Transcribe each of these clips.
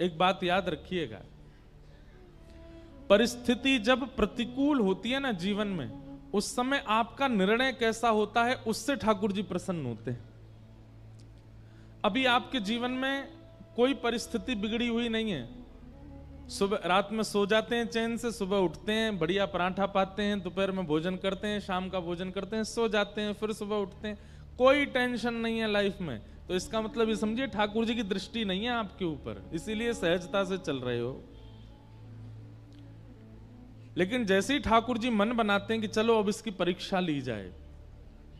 एक बात याद रखिएगा, परिस्थिति जब प्रतिकूल होती है ना जीवन में, उस समय आपका निर्णय कैसा होता है उससे ठाकुर जी प्रसन्न होते हैं। अभी आपके जीवन में कोई परिस्थिति बिगड़ी हुई नहीं है, सुबह रात में सो जाते हैं चैन से, सुबह उठते हैं, बढ़िया पराठा पाते हैं, दोपहर में भोजन करते हैं, शाम का भोजन करते हैं, सो जाते हैं, फिर सुबह उठते हैं, कोई टेंशन नहीं है लाइफ में। तो इसका मतलब ये समझिए ठाकुर जी की दृष्टि नहीं है आपके ऊपर, इसीलिए सहजता से चल रहे हो। लेकिन जैसे ही ठाकुर जी मन बनाते हैं कि चलो अब इसकी परीक्षा ली जाए,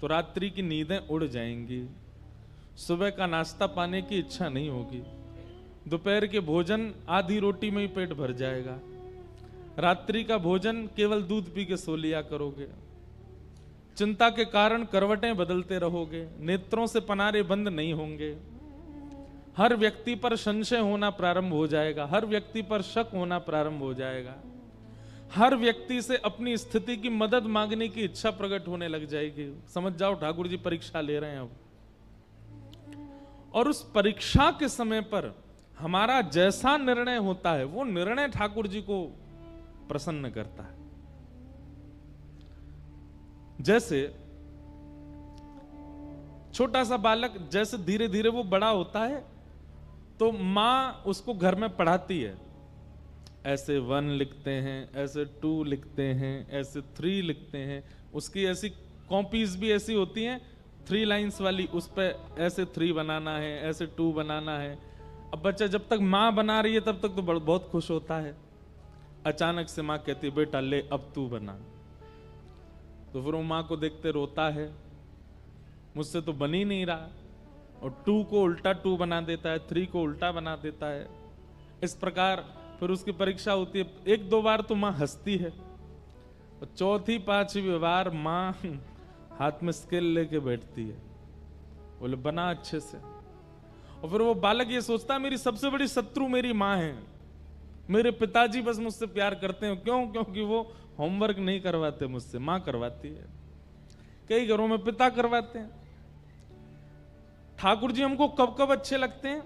तो रात्रि की नींदें उड़ जाएंगी, सुबह का नाश्ता पाने की इच्छा नहीं होगी, दोपहर के भोजन आधी रोटी में ही पेट भर जाएगा, रात्रि का भोजन केवल दूध पी के सो लिया करोगे, चिंता के कारण करवटें बदलते रहोगे, नेत्रों से पनारे बंद नहीं होंगे, हर व्यक्ति पर संशय होना प्रारंभ हो जाएगा, हर व्यक्ति पर शक होना प्रारंभ हो जाएगा, हर व्यक्ति से अपनी स्थिति की मदद मांगने की इच्छा प्रकट होने लग जाएगी। समझ जाओ ठाकुर जी परीक्षा ले रहे हैं अब। और उस परीक्षा के समय पर हमारा जैसा निर्णय होता है वो निर्णय ठाकुर जी को प्रसन्न करता है। जैसे छोटा सा बालक जैसे धीरे धीरे वो बड़ा होता है तो मां उसको घर में पढ़ाती है, ऐसे 1 लिखते हैं, ऐसे 2 लिखते हैं, ऐसे 3 लिखते हैं, उसकी ऐसी कॉपीज भी ऐसी होती हैं 3 लाइंस वाली, उस पर ऐसे 3 बनाना है, ऐसे 2 बनाना है। अब बच्चा जब तक माँ बना रही है तब तक तो बहुत खुश होता है, अचानक से माँ कहती है बेटा ले अब तू बना, तो फिर वो माँ को देखते रोता है, मुझसे तो बन ही नहीं रहा, और 2 को उल्टा 2 बना देता है, 3 को उल्टा बना देता है। इस प्रकार फिर उसकी परीक्षा होती है, 1-2 बार तो माँ हंसती है, और 4थी 5वीं बार माँ हाथ में स्केल लेके बैठती है, बोले बना अच्छे से। और फिर वो बालक ये सोचता है मेरी सबसे बड़ी शत्रु मेरी माँ है, मेरे पिताजी बस मुझसे प्यार करते हैं, क्यों? क्योंकि वो होमवर्क नहीं करवाते मुझसे, माँ करवाती है। कई घरों में पिता करवाते हैं। ठाकुर जी हमको कब कब अच्छे लगते हैं?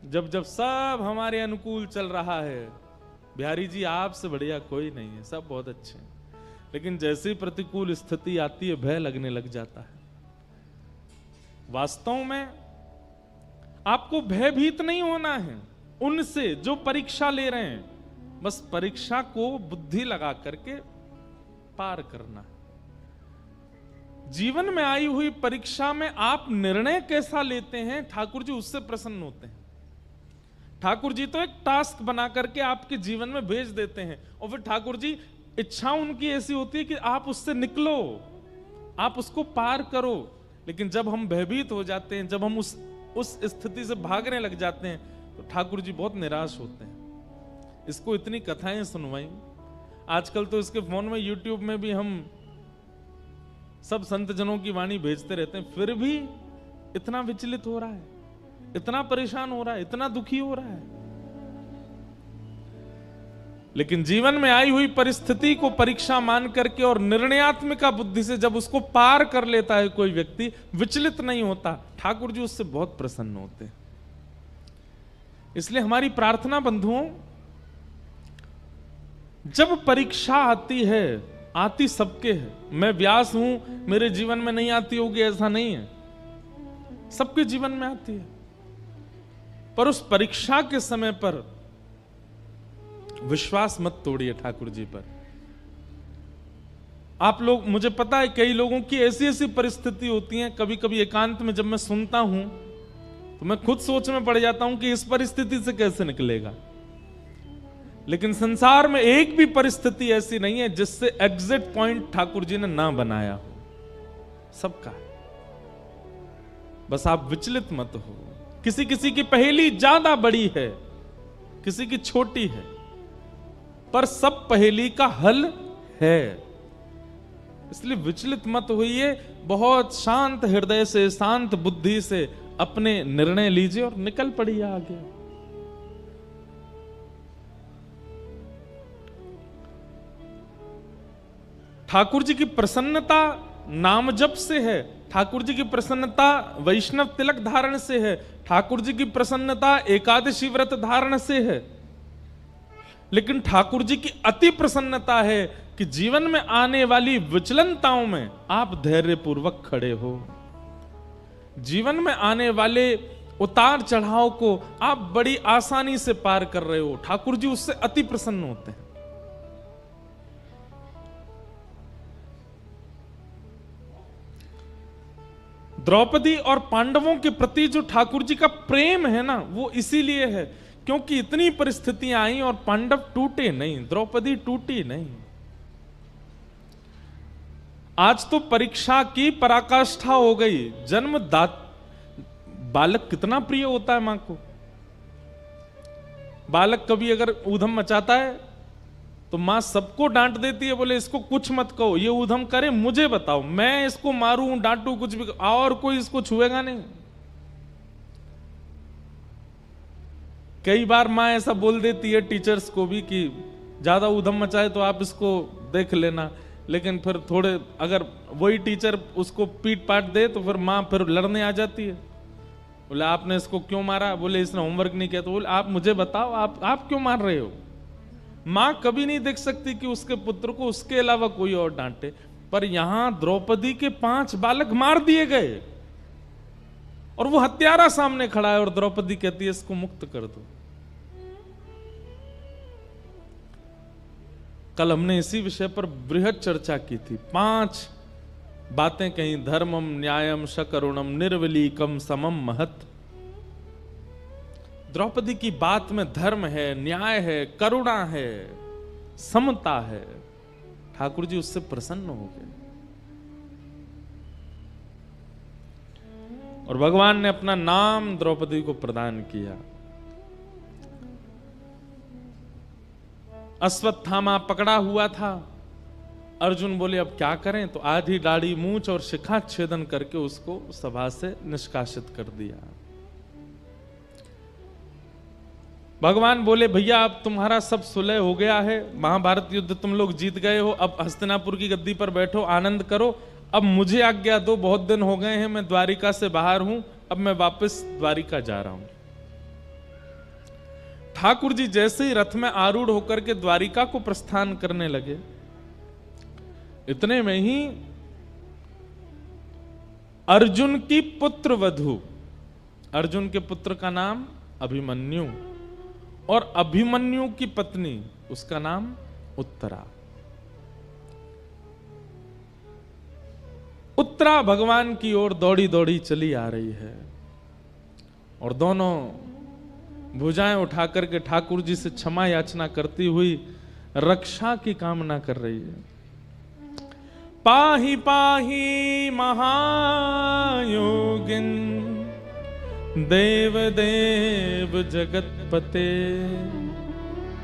जब जब सब हमारे अनुकूल चल रहा है, बिहारी जी आपसे बढ़िया कोई नहीं है, सब बहुत अच्छे हैं। लेकिन जैसे ही प्रतिकूल स्थिति आती है भय लगने लग जाता है। वास्तव में आपको भयभीत नहीं होना है उनसे जो परीक्षा ले रहे हैं, बस परीक्षा को बुद्धि लगा करके पार करना है। जीवन में आई हुई परीक्षा में आप निर्णय कैसा लेते हैं, ठाकुर जी उससे प्रसन्न होते हैं। ठाकुर जी तो एक टास्क बना करके आपके जीवन में भेज देते हैं, और फिर ठाकुर जी इच्छा उनकी ऐसी होती है कि आप उससे निकलो, आप उसको पार करो। लेकिन जब हम भयभीत हो जाते हैं, जब हम उस स्थिति से भागने लग जाते हैं, तो ठाकुर जी बहुत निराश होते हैं। इसको इतनी कथाएं सुनवाई, आजकल तो इसके फोन में यूट्यूब में भी हम सब संत जनों की वाणी भेजते रहते हैं, फिर भी इतना विचलित हो रहा है, इतना परेशान हो रहा है, इतना दुखी हो रहा है। लेकिन जीवन में आई हुई परिस्थिति को परीक्षा मान करके और निर्णयात्मक बुद्धि से जब उसको पार कर लेता है कोई व्यक्ति, विचलित नहीं होता, ठाकुर जी उससे बहुत प्रसन्न होते हैं। इसलिए हमारी प्रार्थना बंधुओं, जब परीक्षा आती है, आती सबके है, मैं व्यास हूं मेरे जीवन में नहीं आती होगी ऐसा नहीं है, सबके जीवन में आती है। पर उस परीक्षा के समय पर विश्वास मत तोड़िए ठाकुर जी पर। आप लोग, मुझे पता है कई लोगों की ऐसी ऐसी परिस्थिति होती है, कभी कभी एकांत में जब मैं सुनता हूं तो मैं खुद सोच में पड़ जाता हूं कि इस परिस्थिति से कैसे निकलेगा। लेकिन संसार में एक भी परिस्थिति ऐसी नहीं है जिससे एग्जिट पॉइंट ठाकुर जी ने ना बनाया हो, सबका है। बस आप विचलित मत हो। किसी किसी की पहेली ज्यादा बड़ी है, किसी की छोटी है, पर सब पहेली का हल है। इसलिए विचलित मत होइए, बहुत शांत हृदय से, शांत बुद्धि से अपने निर्णय लीजिए और निकल पड़िए आगे। ठाकुर जी की प्रसन्नता नाम जप से है, ठाकुर जी की प्रसन्नता वैष्णव तिलक धारण से है, ठाकुर जी की प्रसन्नता एकादशी व्रत धारण से है। लेकिन ठाकुर जी की अति प्रसन्नता है कि जीवन में आने वाली विचलनताओं में आप धैर्य पूर्वक खड़े हो। जीवन में आने वाले उतार चढ़ाव को आप बड़ी आसानी से पार कर रहे हो। ठाकुर जी उससे अति प्रसन्न होते हैं। द्रौपदी और पांडवों के प्रति जो ठाकुर जी का प्रेम है ना, वो इसीलिए है क्योंकि इतनी परिस्थितियां आई और पांडव टूटे नहीं, द्रौपदी टूटी नहीं। आज तो परीक्षा की पराकाष्ठा हो गई। बालक कितना प्रिय होता है मां को। बालक कभी अगर ऊधम मचाता है तो मां सबको डांट देती है, बोले इसको कुछ मत कहो, ये ऊधम करे मुझे बताओ, मैं इसको मारूं डांटू कुछ भी, और कोई इसको छुएगा नहीं। कई बार मां ऐसा बोल देती है टीचर्स को भी कि ज्यादा ऊधम मचाए तो आप इसको देख लेना, लेकिन फिर थोड़े अगर वही टीचर उसको पीट पाट दे तो फिर मां फिर लड़ने आ जाती है। बोले आपने इसको क्यों मारा, बोले इसने होमवर्क नहीं किया, तो बोले आप मुझे बताओ आप क्यों मार रहे हो। मां कभी नहीं देख सकती कि उसके पुत्र को उसके अलावा कोई और डांटे, पर यहां द्रौपदी के 5 बालक मार दिए गए और वो हत्यारा सामने खड़ा है और द्रौपदी कहती है इसको मुक्त कर दो। कल हमने इसी विषय पर बृहद चर्चा की थी। 5 बातें कहीं, धर्मम न्यायम शकरुणम निर्वलीकम समम महत। द्रौपदी की बात में धर्म है, न्याय है, करुणा है, समता है। ठाकुर जी उससे प्रसन्न हो गए और भगवान ने अपना नाम द्रौपदी को प्रदान किया। अश्वत्थामा पकड़ा हुआ था। अर्जुन बोले अब क्या करें, तो आधी दाढ़ी मूंछ और शिखा छेदन करके उसको सभा से निष्कासित कर दिया। भगवान बोले भैया अब तुम्हारा सब सुलह हो गया है, महाभारत युद्ध तुम लोग जीत गए हो, अब हस्तिनापुर की गद्दी पर बैठो, आनंद करो, अब मुझे आज्ञा दो, बहुत दिन हो गए हैं मैं द्वारिका से बाहर हूं, अब मैं वापस द्वारिका जा रहा हूं। ठाकुर जी जैसे ही रथ में आरूढ़ होकर के द्वारिका को प्रस्थान करने लगे, इतने में ही अर्जुन की पुत्र वधू, अर्जुन के पुत्र का नाम अभिमन्यु और अभिमन्यु की पत्नी उसका नाम उत्तरा। उत्तरा भगवान की ओर दौड़ी दौड़ी चली आ रही है और दोनों भुजाएं उठा करके ठाकुर जी से क्षमा याचना करती हुई रक्षा की कामना कर रही है। पाहि पाहि महायोगिन देव देव जगतपते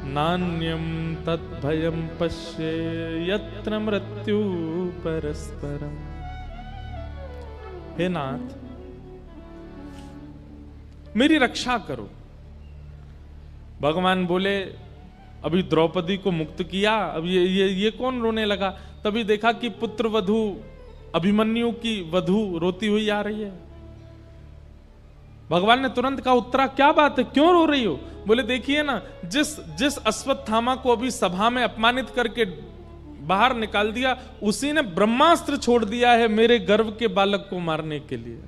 नान्यम तद्भयम पश्ये यत्र मृत्यु परस्परम। हे नाथ मेरी रक्षा करो। भगवान बोले अभी द्रौपदी को मुक्त किया, अब ये कौन रोने लगा। तभी देखा कि पुत्र वधू अभिमन्यु की वधू रोती हुई आ रही है। भगवान ने तुरंत कहा उत्तरा क्या बात है, क्यों रो रही हो। बोले देखिए ना, जिस अश्वत्थामा को अभी सभा में अपमानित करके बाहर निकाल दिया, उसी ने ब्रह्मास्त्र छोड़ दिया है मेरे गर्भ के बालक को मारने के लिए।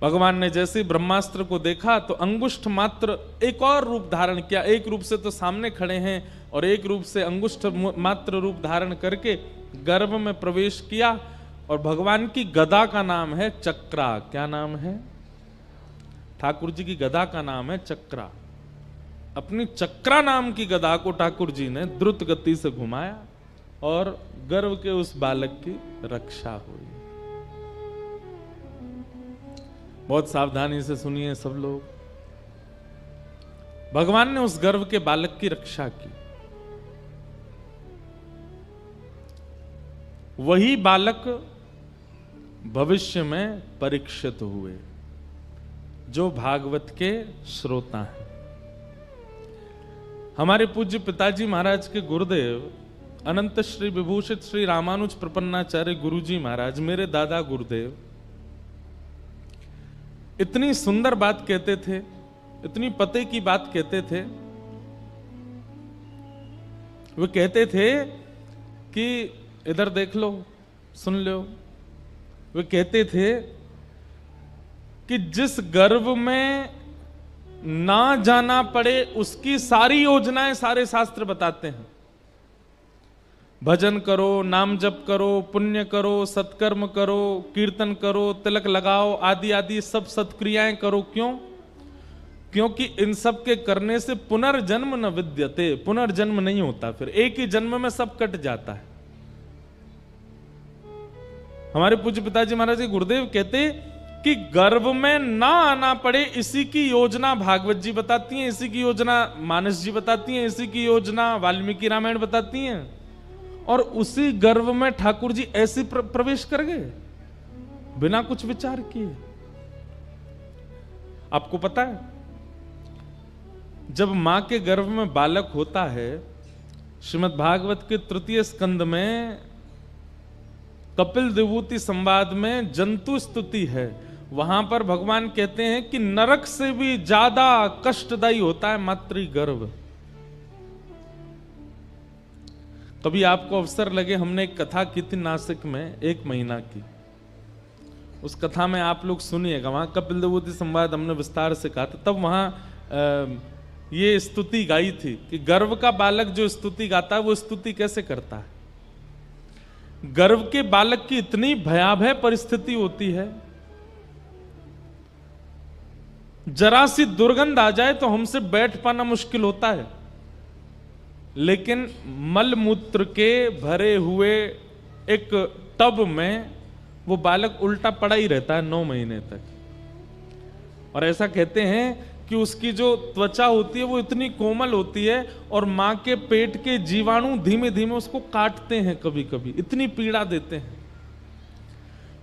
भगवान ने जैसे ही ब्रह्मास्त्र को देखा तो अंगुष्ठ मात्र एक और रूप धारण किया। एक रूप से तो सामने खड़े हैं और एक रूप से अंगुष्ठ मात्र रूप धारण करके गर्भ में प्रवेश किया। और भगवान की गदा का नाम है चक्रा। क्या नाम है? ठाकुर जी की गदा का नाम है चक्रा। अपनी चक्रा नाम की गदा को ठाकुर जी ने द्रुत गति से घुमाया और गर्भ के उस बालक की रक्षा हुई। बहुत सावधानी से सुनिए सब लोग। भगवान ने उस गर्भ के बालक की रक्षा की। वही बालक भविष्य में परीक्षित हुए, जो भागवत के श्रोता हैं। हमारे पूज्य पिताजी महाराज के गुरुदेव अनंत श्री विभूषित श्री रामानुज प्रपन्नाचार्य गुरुजी महाराज, मेरे दादा गुरुदेव, इतनी सुंदर बात कहते थे, इतनी पते की बात कहते थे। वे कहते थे कि इधर देख लो, सुन लो। वे कहते थे कि जिस गर्भ में ना जाना पड़े उसकी सारी योजनाएं सारे शास्त्र बताते हैं। भजन करो, नाम जप करो, पुण्य करो, सत्कर्म करो, कीर्तन करो, तिलक लगाओ, आदि आदि सब सत्क्रियाएं करो। क्यों? क्योंकि इन सब के करने से पुनर्जन्म न विद्यते, पुनर्जन्म नहीं होता, फिर एक ही जन्म में सब कट जाता है। हमारे पूज्य पिताजी महाराज जी गुरुदेव कहते कि गर्भ में ना आना पड़े, इसी की योजना भागवत जी बताती हैं, इसी की योजना मानस जी बताती हैं, इसी की योजना वाल्मीकि रामायण बताती हैं। और उसी गर्भ में ठाकुर जी ऐसे प्रवेश कर गए बिना कुछ विचार किए। आपको पता है, जब मां के गर्भ में बालक होता है, श्रीमद् भागवत के तृतीय स्कंद में कपिल विभूति संवाद में जंतु स्तुति है। वहां पर भगवान कहते हैं कि नरक से भी ज्यादा कष्टदायी होता है मातृगर्भ। कभी आपको अवसर लगे, हमने एक कथा की थी नासिक में 1 महीना की, उस कथा में आप लोग सुनिएगा। वहां कपिल विभूति संवाद हमने विस्तार से कहा था। तब वहां ये स्तुति गाई थी कि गर्भ का बालक जो स्तुति गाता है वो स्तुति कैसे करता है। गर्भ के बालक की इतनी भयावह परिस्थिति होती है, जरा सी दुर्गंध आ जाए तो हमसे बैठ पाना मुश्किल होता है, लेकिन मल मूत्र के भरे हुए एक टब में वो बालक उल्टा पड़ा ही रहता है 9 महीने तक। और ऐसा कहते हैं कि उसकी जो त्वचा होती है वो इतनी कोमल होती है और मां के पेट के जीवाणु धीमे धीमे उसको काटते हैं, कभी कभी इतनी पीड़ा देते हैं।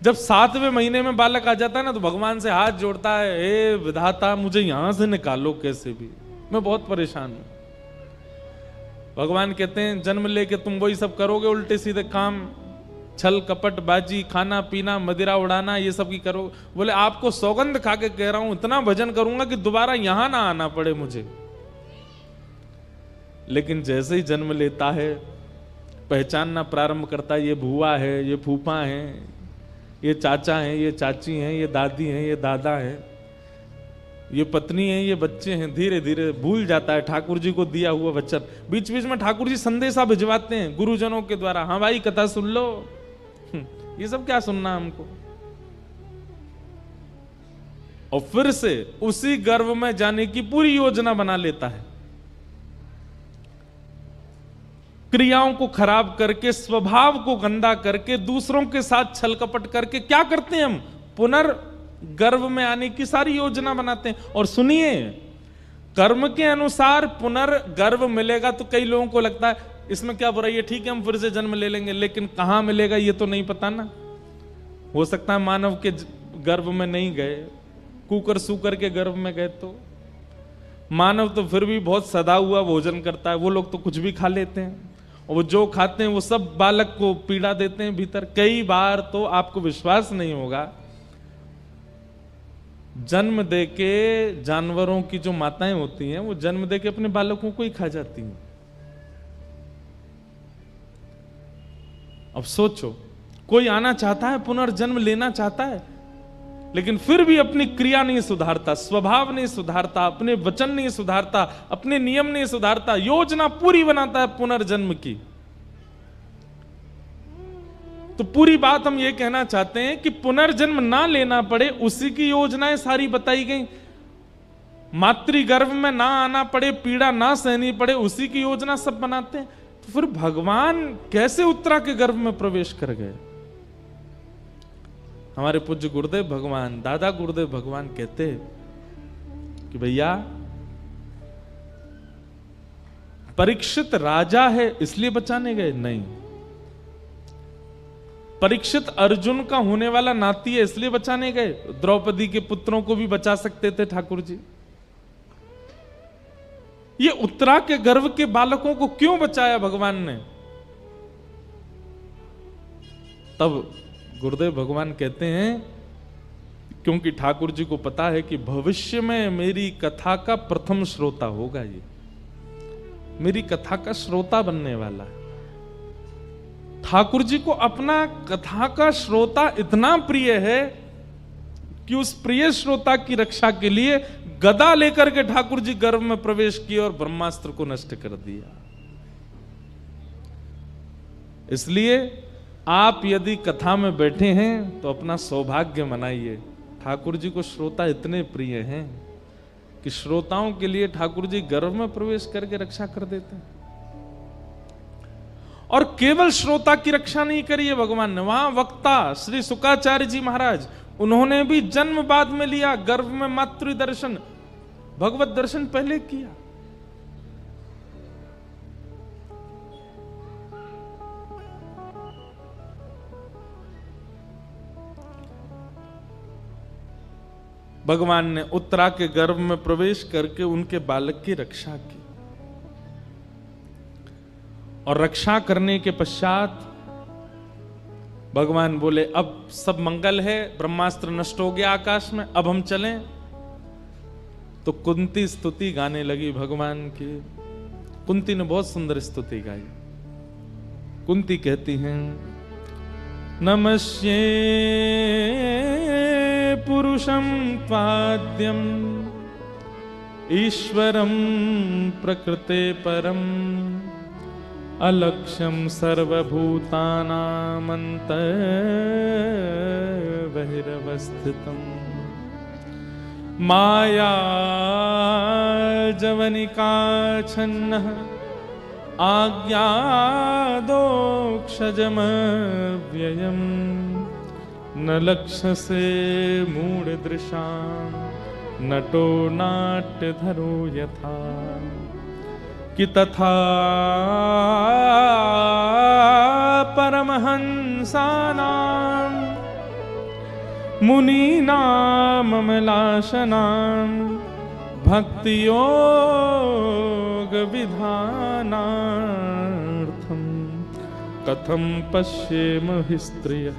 जब 7वें महीने में बालक आ जाता है ना, तो भगवान से हाथ जोड़ता है, हे विधाता मुझे यहां से निकालो कैसे भी, मैं बहुत परेशान हूं। भगवान कहते हैं जन्म लेके तुम वही सब करोगे, उल्टे सीधे काम, छल कपट बाजी, खाना पीना, मदिरा उड़ाना, ये सब की करो। बोले आपको सौगंध खा के कह रहा हूं, इतना भजन करूंगा कि दोबारा यहां ना आना पड़े मुझे। लेकिन जैसे ही जन्म लेता है, पहचानना प्रारंभ करता है, ये भूआ है, ये फूफा है, ये चाचा हैं, ये चाची हैं, ये दादी हैं, ये दादा हैं, ये पत्नी है, ये बच्चे हैं। धीरे धीरे भूल जाता है ठाकुर जी को दिया हुआ वचन। बीच बीच में ठाकुर जी संदेशा भिजवाते हैं गुरुजनों के द्वारा, हाँ भाई कथा सुन लो। ये सब क्या सुनना हमको। और फिर से उसी गर्भ में जाने की पूरी योजना बना लेता है, क्रियाओं को खराब करके, स्वभाव को गंदा करके, दूसरों के साथ छल कपट करके क्या करते हैं हम, पुनर्गर्भ में आने की सारी योजना बनाते हैं। और सुनिए, कर्म के अनुसार पुनर्गर्भ मिलेगा तो कई लोगों को लगता है इसमें क्या बुराई है, ठीक है हम फिर से जन्म ले लेंगे, लेकिन कहां मिलेगा ये तो नहीं पता ना। हो सकता है मानव के गर्भ में नहीं गए, कुकर सूकर के गर्भ में गए, तो मानव तो फिर भी बहुत सदा हुआ भोजन करता है, वो लोग तो कुछ भी खा लेते हैं, और वो जो खाते हैं वो सब बालक को पीड़ा देते हैं भीतर। कई बार तो आपको विश्वास नहीं होगा, जन्म दे के जानवरों की जो माताएं होती हैं वो जन्म दे के अपने बालकों को ही खा जाती हैं। अब सोचो, कोई आना चाहता है, पुनर्जन्म लेना चाहता है, लेकिन फिर भी अपनी क्रिया नहीं सुधारता, स्वभाव नहीं सुधारता, अपने वचन नहीं सुधारता, अपने नियम नहीं सुधारता, योजना पूरी बनाता है पुनर्जन्म की। तो पूरी बात हम ये कहना चाहते हैं कि पुनर्जन्म ना लेना पड़े, उसी की योजनाएं सारी बताई गई। मातृगर्भ में ना आना पड़े, पीड़ा ना सहनी पड़े, उसी की योजना सब बनाते हैं। तो फिर भगवान कैसे उत्तरा के गर्भ में प्रवेश कर गए। हमारे पूज्य गुरुदेव भगवान, दादा गुरुदेव भगवान कहते कि भैया परीक्षित राजा है इसलिए बचाने गए नहीं, परीक्षित अर्जुन का होने वाला नाती है इसलिए बचाने गए। द्रौपदी के पुत्रों को भी बचा सकते थे ठाकुर जी। ये उत्तरा के गर्भ के बालकों को क्यों बचाया भगवान ने? तब गुरुदेव भगवान कहते हैं, क्योंकि ठाकुर जी को पता है कि भविष्य में मेरी कथा का प्रथम श्रोता होगा, ये मेरी कथा का श्रोता बनने वाला है। ठाकुर जी को अपना कथा का श्रोता इतना प्रिय है कि उस प्रिय श्रोता की रक्षा के लिए गदा लेकर के ठाकुर जी गर्भ में प्रवेश किए और ब्रह्मास्त्र को नष्ट कर दिया। इसलिए आप यदि कथा में बैठे हैं तो अपना सौभाग्य मनाइए। ठाकुर जी को श्रोता इतने प्रिय हैं कि श्रोताओं के लिए ठाकुर जी गर्भ में प्रवेश करके रक्षा कर देते हैं। और केवल श्रोता की रक्षा नहीं करी है भगवान ने, वहां वक्ता श्री शुकाचार्य जी महाराज, उन्होंने भी जन्म बाद में लिया, गर्भ में मातृ दर्शन, भगवत दर्शन पहले किया। भगवान ने उत्तरा के गर्भ में प्रवेश करके उनके बालक की रक्षा की, और रक्षा करने के पश्चात भगवान बोले अब सब मंगल है, ब्रह्मास्त्र नष्ट हो गया आकाश में, अब हम चलें। तो कुंती स्तुति गाने लगी भगवान की। कुंती ने बहुत सुंदर स्तुति गाई। कुंती कहती हैं, नमस्ये पुरुषं त्वाद्यं ईश्वरं प्रकृते परम अलक्ष्यं सर्वभूतानामन्तर्बहिरवस्थितम् माया जवनिकाच्छन्नः आज्ञादोक्षजमव्ययम् न लक्ष्यसे मूढदृशां नटो नाट्यधरो यथा कि तथा परमहंसानां मुनीनाममलाशनां भक्तियोग विधानार्थं कथं पश्येम हि स्त्रियः।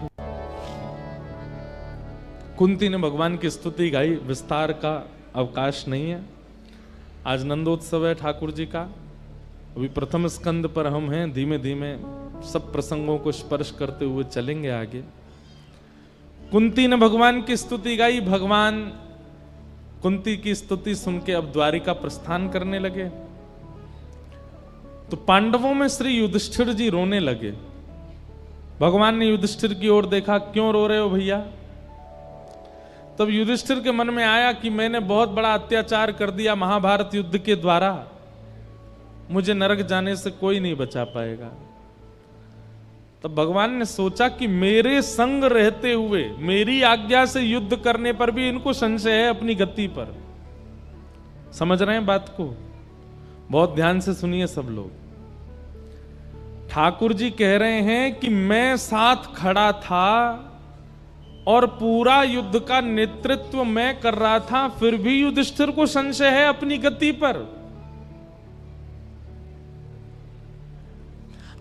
कुंती ने भगवान की स्तुति गाई। विस्तार का अवकाश नहीं है, आज नंदोत्सव है ठाकुर जी का। अभी प्रथम स्कंद पर हम हैं, धीमे धीमे सब प्रसंगों को स्पर्श करते हुए चलेंगे आगे। कुंती ने भगवान की स्तुति गाई। भगवान कुंती की स्तुति सुन के अब द्वारिका प्रस्थान करने लगे। तो पांडवों में श्री युधिष्ठिर जी रोने लगे। भगवान ने युधिष्ठिर की ओर देखा, क्यों रो रहे हो भैया? तब युधिष्ठिर के मन में आया कि मैंने बहुत बड़ा अत्याचार कर दिया महाभारत युद्ध के द्वारा, मुझे नरक जाने से कोई नहीं बचा पाएगा। तब भगवान ने सोचा कि मेरे संग रहते हुए मेरी आज्ञा से युद्ध करने पर भी इनको संशय है अपनी गति पर। समझ रहे हैं बात को? बहुत ध्यान से सुनिए सब लोग। ठाकुर जी कह रहे हैं कि मैं साथ खड़ा था और पूरा युद्ध का नेतृत्व मैं कर रहा था, फिर भी युधिष्ठिर को संशय है अपनी गति पर।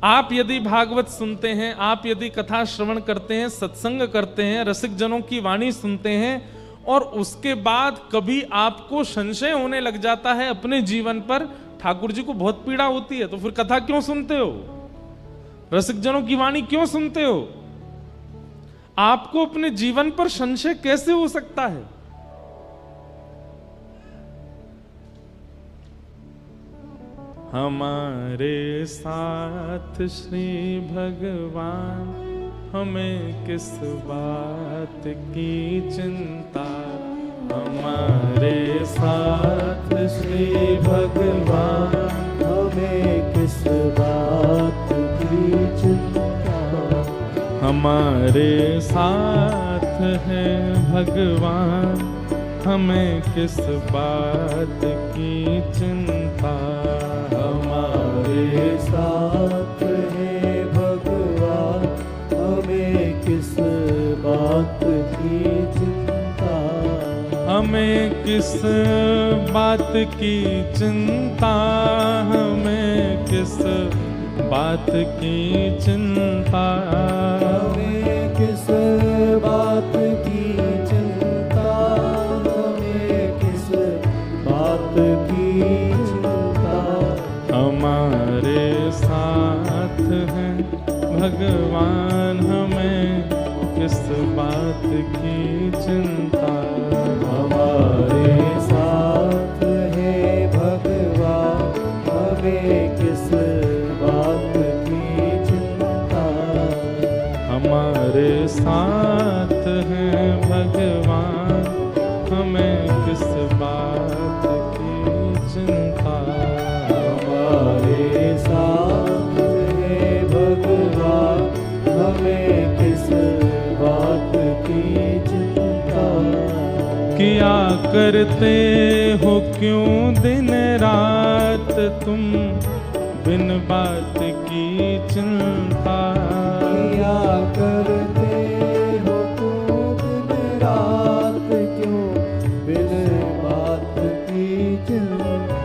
आप यदि भागवत सुनते हैं, आप यदि कथा श्रवण करते हैं, सत्संग करते हैं, रसिक जनों की वाणी सुनते हैं, और उसके बाद कभी आपको संशय होने लग जाता है अपने जीवन पर, ठाकुर जी को बहुत पीड़ा होती है, तो फिर कथा क्यों सुनते हो? रसिक जनों की वाणी क्यों सुनते हो? आपको अपने जीवन पर संशय कैसे हो सकता है? हमारे साथ श्री भगवान, हमें किस बात की चिंता। हमारे साथ श्री भगवान, हमें किस बात की चिंता। हमारे साथ है भगवान, हमें किस बात की चिंता। हमारे साथ है भगवान, हमें किस बात की चिंता। हमें किस बात की चिंता, हमें किस बात की चिंता। हमें बात की चिंता, हमें किस बात की चिंता। हमारे साथ हैं भगवान, हमें किस बात की चिंता। हमारे साथ है भगवान, हमें किस बात की चिंता। हमारे साथ हैं भगवान, हमें किस बात की चिंता। हमारे साथ है भगवान, हमें किस बात की चिंता। किया करते हो क्यों दिन रात तुम बिन बात की चिंता। किया करते हो तुम दिन रात क्यों बिन बात की चिंता।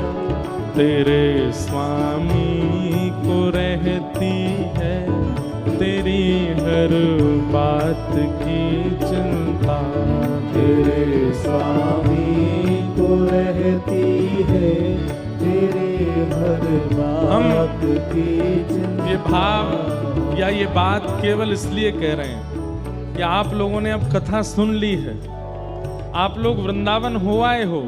तेरे स्वामी को रहती है तेरी हर बात की चिंता। तेरे स्वामी को रहती है तेरे हर बात की चिंता। ये भाव या ये बात केवल इसलिए कह रहे हैं कि आप लोगों ने अब कथा सुन ली है, आप लोग वृंदावन हो आए हो,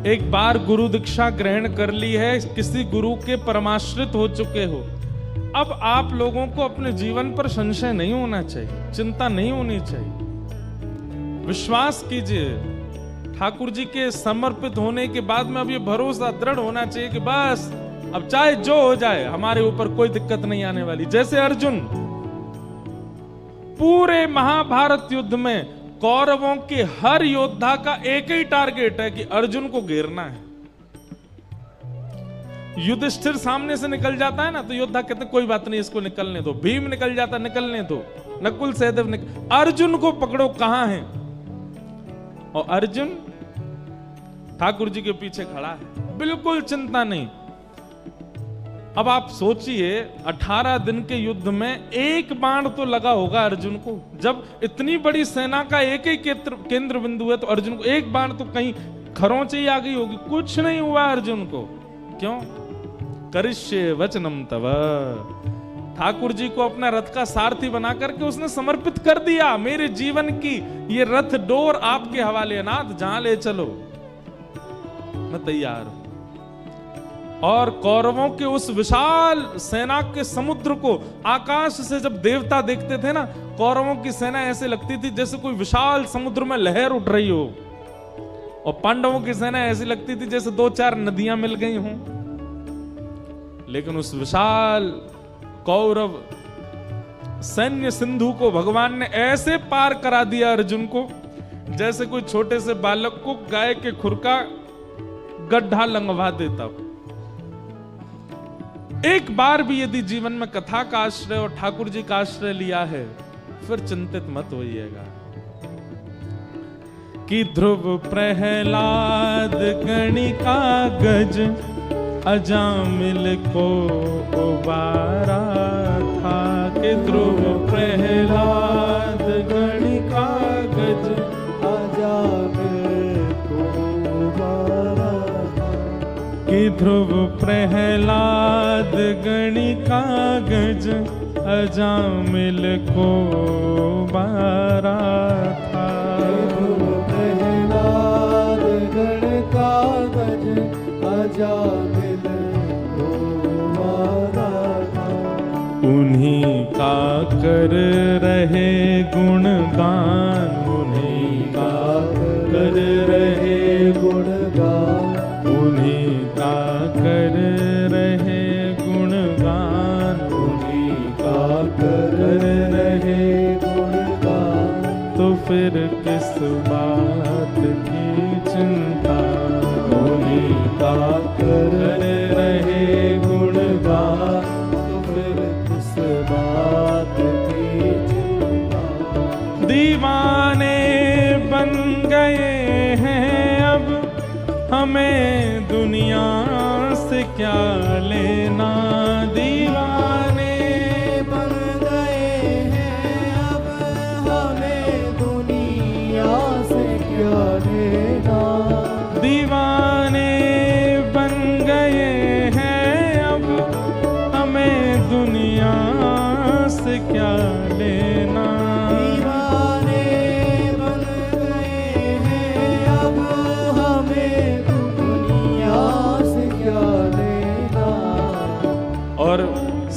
एक बार गुरु दीक्षा ग्रहण कर ली है, किसी गुरु के परमाश्रित हो चुके हो। अब आप लोगों को अपने जीवन पर संशय नहीं होना चाहिए, चिंता नहीं होनी चाहिए। विश्वास कीजिए, ठाकुर जी के समर्पित होने के बाद में अब ये भरोसा दृढ़ होना चाहिए कि बस अब चाहे जो हो जाए हमारे ऊपर कोई दिक्कत नहीं आने वाली। जैसे अर्जुन, पूरे महाभारत युद्ध में कौरवों के हर योद्धा का एक ही टारगेट है कि अर्जुन को घेरना है। युधिष्ठिर सामने से निकल जाता है ना तो योद्धा कहते कोई बात नहीं, इसको निकलने दो। भीम निकल जाता, निकलने दो। नकुल सहदेव निकल, अर्जुन को पकड़ो कहां है। और अर्जुन ठाकुर जी के पीछे खड़ा है, बिल्कुल चिंता नहीं। अब आप सोचिए 18 दिन के युद्ध में एक बाण तो लगा होगा अर्जुन को। जब इतनी बड़ी सेना का एक ही केंद्र बिंदु है तो अर्जुन को एक बाण तो कहीं खरोंच ही आ गई होगी। कुछ नहीं हुआ अर्जुन को। क्यों? करिष्ये वचनम तव। ठाकुर जी को अपना रथ का सारथी बना करके उसने समर्पित कर दिया। मेरे जीवन की ये रथ डोर आपके हवाले, नाथ जहां ले चलो मैं तैयार हूं। और कौरवों के उस विशाल सेना के समुद्र को आकाश से जब देवता देखते थे ना, कौरवों की सेना ऐसे लगती थी जैसे कोई विशाल समुद्र में लहर उठ रही हो, और पांडवों की सेना ऐसी लगती थी जैसे 2-4 नदियां मिल गई हों। लेकिन उस विशाल कौरव सैन्य सिंधु को भगवान ने ऐसे पार करा दिया अर्जुन को, जैसे कोई छोटे से बालक को गाय के खुर का गड्ढा लंघवा देता। एक बार भी यदि जीवन में कथा का आश्रय और ठाकुर जी का आश्रय लिया है, फिर चिंतित मत होइएगा कि ध्रुव प्रहलाद गणिका गज अजामिल को उबारा था। कि ध्रुव प्रहलाद गणिका गज अजामिल को उबारा था। कि ध्रुव प्रहलाद गणिका गज अजामिल को उबारा था। ध्रुव प्रहलाद गणिका गज अजामिल को उबारा था। उन्हीं का कर रहे गुणगान, उन्हीं का कर रहे गुणगान, उन्हीं का कर रहे गुणगान, उन्हीं का कर रहे गुणगान। तो फिर किस बात की चिंता। उन्हीं का कर रहे गुणगान, तो फिर किस बात की चिंता। दीवाने बन गए हैं अब, हमें दुनिया से क्या लेना। दीवाने बन गए हैं अब, हमें दुनिया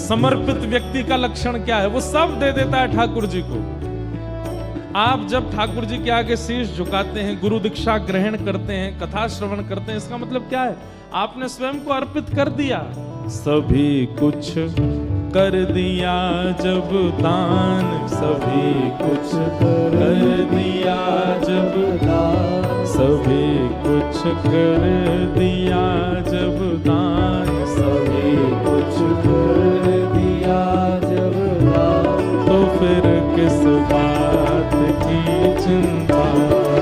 समर्पित व्यक्ति का लक्षण क्या है, वो सब दे देता है ठाकुर जी को। आप जब ठाकुर जी के आगे शीश झुकाते हैं, गुरु दीक्षा ग्रहण करते हैं, कथा श्रवण करते हैं, इसका मतलब क्या है, आपने स्वयं को अर्पित कर दिया। सभी कुछ कर दिया जब दान, सभी कुछ कर दिया जब दान, सभी कुछ कर दिया जब दान, सभी कुछ कर दिया जब दान, तो फिर किस बात की चिंता।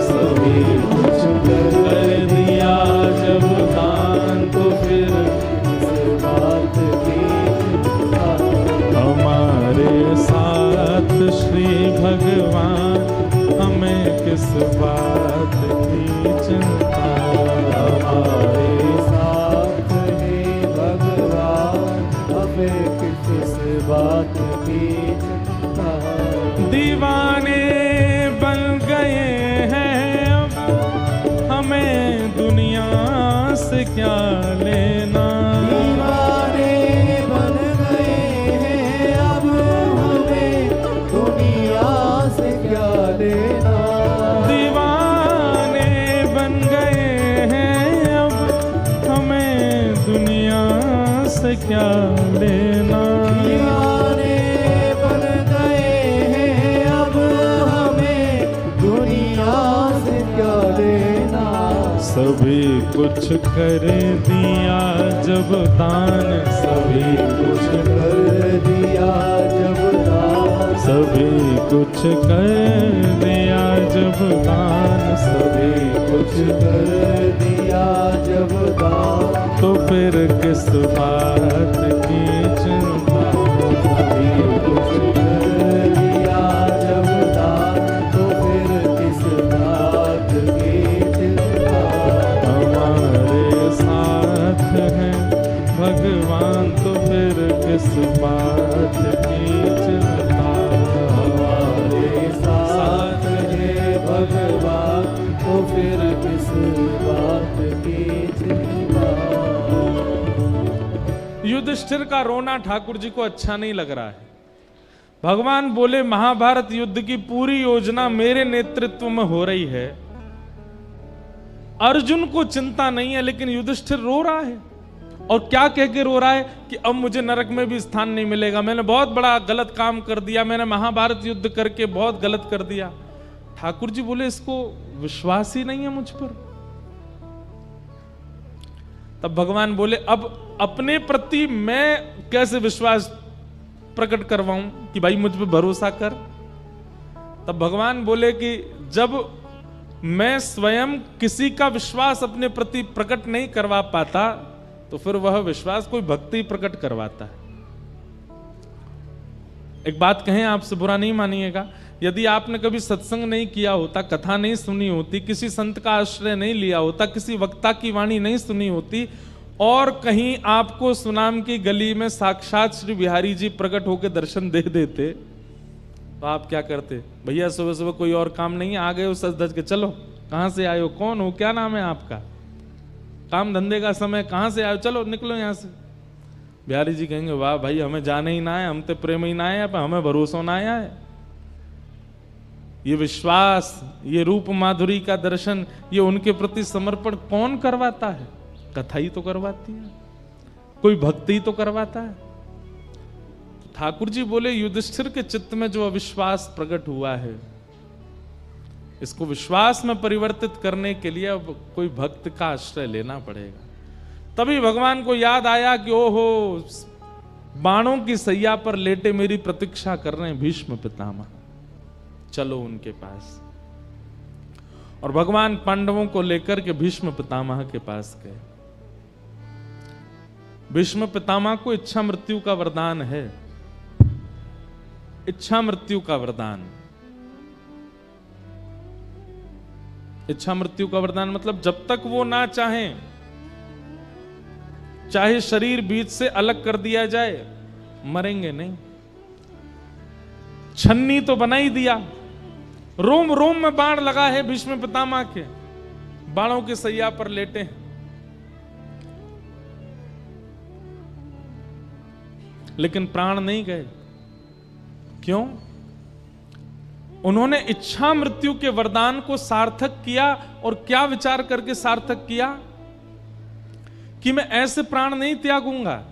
सभी कुछ कर दिया जब दान, तो फिर किस बात की चिंता। हमारे साथ श्री भगवान, हमें किस बात की चिंता। हमारे साथ ही भगवान, हमें किस बात की चिंता। दीवाने बन गए हैं अब, हमें दुनिया से क्या लेना। दीवाने बन गए हैं अब, हमें दुनिया से क्या लेना। दीवाने बन गए हैं अब, हमें दुनिया से क्या लेना। दीवाने बन गए हैं अब, हमें दुनिया से क्या लेना। सभी कुछ कर दिया जब दान, सभी कुछ कर दिया जब दान, सभी कुछ कर दिया जब दान, सभी कुछ कर दिया जब दान, तो फिर किस बात की चिंता। सभी कुछ कर दिया जब दान, तो फिर किस बात की चिंता। हमारे साथ है भगवान, तो फिर किस बात की चिंता। हमारे साथ है भगवान, तो फिर किस बात की चिंता। युधिष्ठिर का रोना ठाकुर जी को अच्छा नहीं लग रहा है। भगवान बोले, महाभारत युद्ध की पूरी योजना मेरे नेतृत्व में हो रही है, अर्जुन को चिंता नहीं है, लेकिन युधिष्ठिर रो रहा है। और क्या कह के रो रहा है कि अब मुझे नरक में भी स्थान नहीं मिलेगा, मैंने बहुत बड़ा गलत काम कर दिया, मैंने महाभारत युद्ध करके बहुत गलत कर दिया। ठाकुर जी बोले, इसको विश्वास ही नहीं है मुझ पर। तब भगवान बोले, अब अपने प्रति मैं कैसे विश्वास प्रकट करवाऊं कि भाई मुझ पे भरोसा कर। तब भगवान बोले कि जब मैं स्वयं किसी का विश्वास अपने प्रति प्रकट नहीं करवा पाता, तो फिर वह विश्वास कोई भक्ति प्रकट करवाता है। एक बात कहें, आपसे बुरा नहीं मानिएगा, यदि आपने कभी सत्संग नहीं किया होता, कथा नहीं सुनी होती, किसी संत का आश्रय नहीं लिया होता, किसी वक्ता की वाणी नहीं सुनी होती, और कहीं आपको सुनाम की गली में साक्षात श्री बिहारी जी प्रकट होकर दर्शन दे देते, तो आप क्या करते? भैया सुबह सुबह कोई और काम नहीं है, आ गए हो सज धज के, चलो कहां से आए हो, कौन हो, क्या नाम है आपका, काम धंधे का समय, कहां से आए हो, चलो निकलो यहां से। बिहारी जी कहेंगे, वाह भाई, हमें जाने ही ना है, हम तो प्रेम ही ना है, हमें भरोसा ना है। ये विश्वास, ये रूप माधुरी का दर्शन, ये उनके प्रति समर्पण कौन करवाता है? कथा ही तो करवाती है, कोई भक्ति ही तो करवाता है। ठाकुर जी बोले, युधिष्ठिर के चित्त में जो अविश्वास प्रकट हुआ है, इसको विश्वास में परिवर्तित करने के लिए अब कोई भक्त का आश्रय लेना पड़ेगा। तभी भगवान को याद आया कि ओहो, बाणों की सैया पर लेटे मेरी प्रतीक्षा कर रहे हैं भीष्म पितामह, चलो उनके पास। और भगवान पांडवों को लेकर के भीष्म पितामह के पास गए। भीष्म पितामह को इच्छा मृत्यु का वरदान है, इच्छा मृत्यु का वरदान। इच्छा मृत्यु का वरदान मतलब जब तक वो ना चाहें, चाहे शरीर बीच से अलग कर दिया जाए, मरेंगे नहीं। छन्नी तो बना ही दिया, रोम रोम में बाण लगा है भीष्म पितामह के, बाणों की सैया पर लेटे हैं। लेकिन प्राण नहीं गए। क्यों? उन्होंने इच्छा मृत्यु के वरदान को सार्थक किया। और क्या विचार करके सार्थक किया? कि मैं ऐसे प्राण नहीं त्यागूंगा।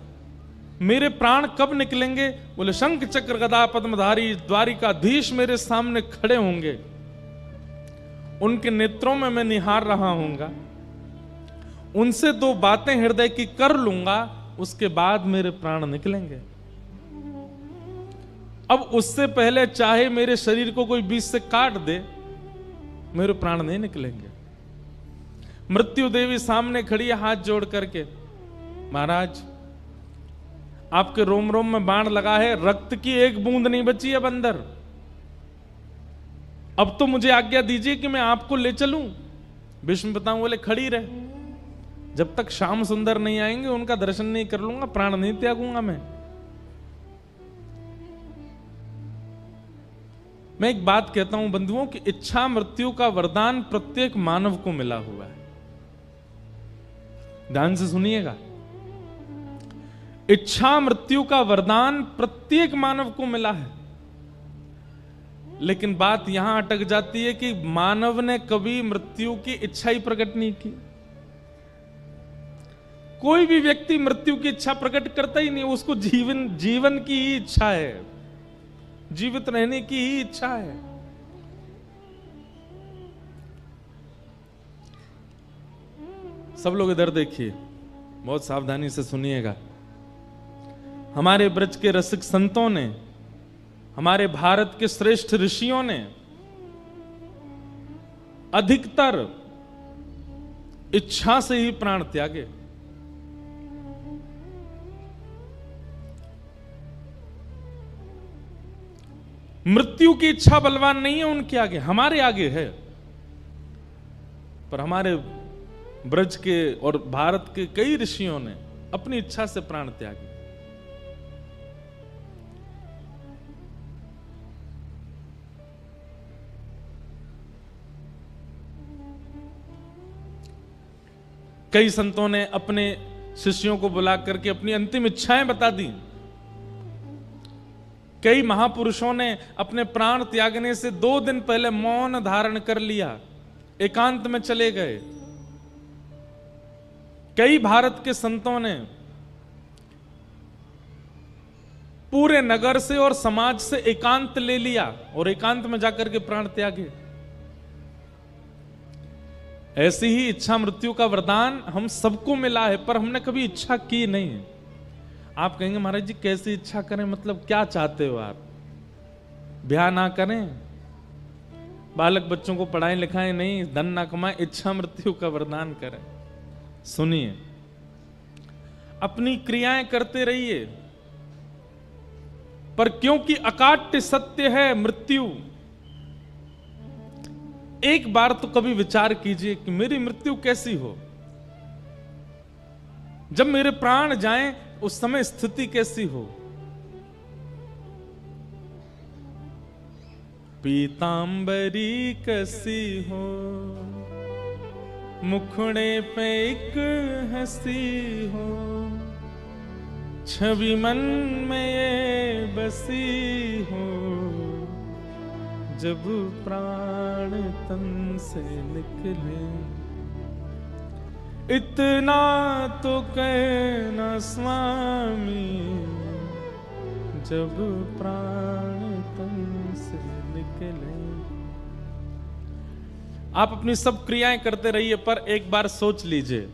मेरे प्राण कब निकलेंगे? बोले शंख चक्र गदा पद्मधारी द्वारिकाधीश मेरे सामने खड़े होंगे, उनके नेत्रों में मैं निहार रहा हूंगा, उनसे दो बातें हृदय की कर लूंगा, उसके बाद मेरे प्राण निकलेंगे। अब उससे पहले चाहे मेरे शरीर को कोई बीच से काट दे, मेरे प्राण नहीं निकलेंगे। मृत्यु देवी सामने खड़ी है हाथ जोड़ करके, महाराज आपके रोम रोम में बाण लगा है, रक्त की एक बूंद नहीं बची है अंदर। अब तो मुझे आज्ञा दीजिए कि मैं आपको ले चलूं। विष्णु बताऊं बोले खड़ी रहे, जब तक श्याम सुंदर नहीं आएंगे उनका दर्शन नहीं कर लूंगा, प्राण नहीं त्यागूंगा मैं एक बात कहता हूं बंधुओं कि इच्छा मृत्यु का वरदान प्रत्येक मानव को मिला हुआ है। ध्यान से सुनिएगा, इच्छा मृत्यु का वरदान प्रत्येक मानव को मिला है। लेकिन बात यहां अटक जाती है कि मानव ने कभी मृत्यु की इच्छा ही प्रकट नहीं की। कोई भी व्यक्ति मृत्यु की इच्छा प्रकट करता ही नहीं, उसको जीवन की ही इच्छा है, जीवित रहने की ही इच्छा है। सब लोग इधर देखिए, बहुत सावधानी से सुनिएगा। हमारे ब्रज के रसिक संतों ने, हमारे भारत के श्रेष्ठ ऋषियों ने अधिकतर इच्छा से ही प्राण त्यागे। मृत्यु की इच्छा बलवान नहीं है उनके आगे, हमारे आगे है। पर हमारे ब्रज के और भारत के कई ऋषियों ने अपनी इच्छा से प्राण त्यागे। कई संतों ने अपने शिष्यों को बुला करके अपनी अंतिम इच्छाएं बता दी। कई महापुरुषों ने अपने प्राण त्यागने से 2 दिन पहले मौन धारण कर लिया, एकांत में चले गए। कई भारत के संतों ने पूरे नगर से और समाज से एकांत ले लिया और एकांत में जाकर के प्राण त्यागे। ऐसी ही इच्छा मृत्यु का वरदान हम सबको मिला है, पर हमने कभी इच्छा की नहीं है। आप कहेंगे महाराज जी कैसी इच्छा करें, मतलब क्या चाहते हो आप? ब्याह ना करें, बालक बच्चों को पढ़ाएं लिखाएं नहीं, धन ना कमाएं, इच्छा मृत्यु का वरदान करें। सुनिए, अपनी क्रियाएं करते रहिए, पर क्योंकि अकाट्य सत्य है मृत्यु, एक बार तो कभी विचार कीजिए कि मेरी मृत्यु कैसी हो, जब मेरे प्राण जाएं उस समय स्थिति कैसी हो। पीतांबरी कैसी हो, मुखड़े पे एक हंसी हो, छवि मन में ये बसी हो, जब प्राण तन से निकले। इतना तो कहना स्वामी, जब प्राण तन से निकले। आप अपनी सब क्रियाएं करते रहिए, पर एक बार सोच लीजिए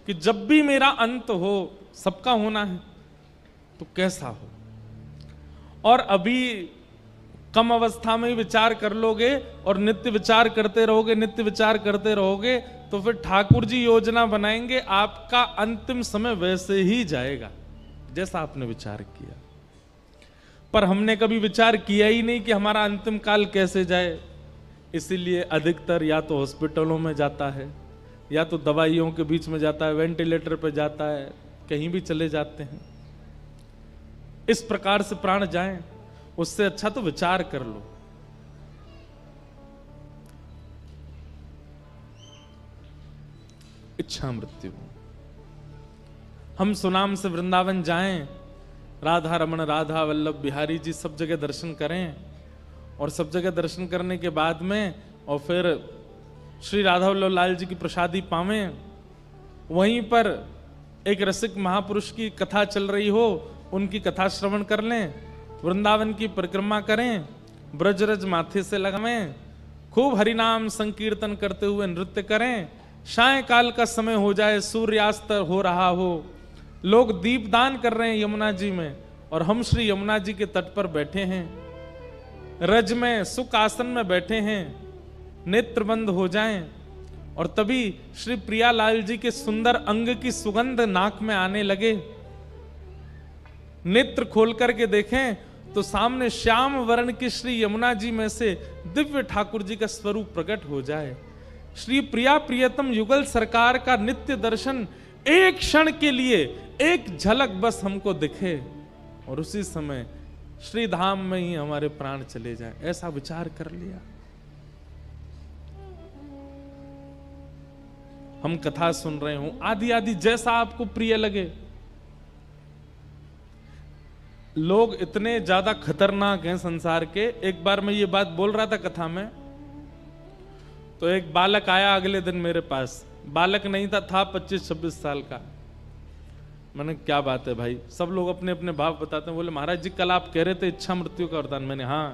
कि जब भी मेरा अंत हो, सबका होना है, तो कैसा हो। और अभी कम अवस्था में ही विचार कर लोगे और नित्य विचार करते रहोगे, नित्य विचार करते रहोगे, तो फिर ठाकुर जी योजना बनाएंगे, आपका अंतिम समय वैसे ही जाएगा जैसा आपने विचार किया। पर हमने कभी विचार किया ही नहीं कि हमारा अंतिम काल कैसे जाए। इसीलिए अधिकतर या तो हॉस्पिटलों में जाता है, या तो दवाइयों के बीच में जाता है, वेंटिलेटर पर जाता है, कहीं भी चले जाते हैं। इस प्रकार से प्राण जाएं, उससे अच्छा तो विचार कर लो। इच्छा मृत्यु। हम सुनाम से वृंदावन जाएं, राधा रमण, राधा वल्लभ बिहारी जी सब जगह दर्शन करें, और सब जगह दर्शन करने के बाद में और फिर श्री राधा वल्लभ लाल जी की प्रसादी पावें। वहीं पर एक रसिक महापुरुष की कथा चल रही हो, उनकी कथा श्रवण कर लें, वृंदावन की परिक्रमा करें, ब्रजरज माथे से लगावें, खूब हरिनाम संकीर्तन करते हुए नृत्य करें। सायंकाल का समय हो जाए, सूर्यास्त हो रहा हो, लोग दीपदान कर रहे हैं यमुना जी में, और हम श्री यमुना जी के तट पर बैठे हैं, रज में सुख आसन में बैठे हैं, नेत्र बंद हो जाएं, और तभी श्री प्रियालाल जी के सुंदर अंग की सुगंध नाक में आने लगे। नेत्र खोल करके देखें तो सामने श्याम वर्ण की श्री यमुना जी में से दिव्य ठाकुर जी का स्वरूप प्रकट हो जाए। श्री प्रिया प्रियतम युगल सरकार का नित्य दर्शन एक क्षण के लिए, एक झलक बस हमको दिखे, और उसी समय श्री धाम में ही हमारे प्राण चले जाए, ऐसा विचार कर लिया। हम कथा सुन रहे हो, आदि आदि जैसा आपको प्रिय लगे। लोग इतने ज्यादा खतरनाक हैं संसार के। एक बार मैं ये बात बोल रहा था कथा में, तो एक बालक आया अगले दिन मेरे पास। बालक नहीं था 25-26 साल का। मैंने क्या बात है भाई, सब लोग अपने अपने भाव बताते हैं। बोले महाराज जी कल आप कह रहे थे इच्छा मृत्यु का वरदान। मैंने हाँ।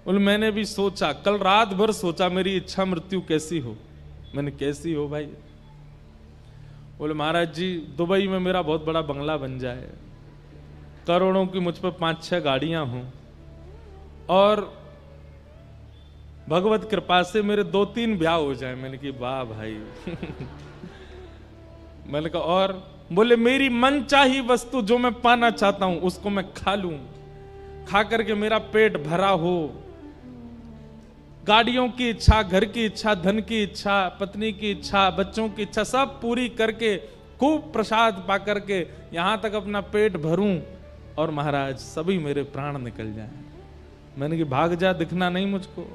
बोले मैंने भी सोचा, कल रात भर सोचा मेरी इच्छा मृत्यु कैसी हो। मैंने कैसी हो भाई? बोले महाराज जी दुबई में मेरा बहुत बड़ा बंगला बन जाए, करोड़ों की मुझ पर 5-6 गाड़ियां हों, और भगवत कृपा से मेरे 2-3 ब्याह हो जाए। मैंने कहा वाह भाई। मैंने कहा और? बोले मेरी मनचाही वस्तु जो मैं पाना चाहता हूं उसको मैं खा लूं, खा करके मेरा पेट भरा हो, गाड़ियों की इच्छा, घर की इच्छा, धन की इच्छा, पत्नी की इच्छा, बच्चों की इच्छा सब पूरी करके खूब प्रसाद पा करके यहां तक अपना पेट भरूं, और महाराज सभी मेरे प्राण निकल जाएं। मैंने कहा भाग जा, दिखना नहीं मुझको।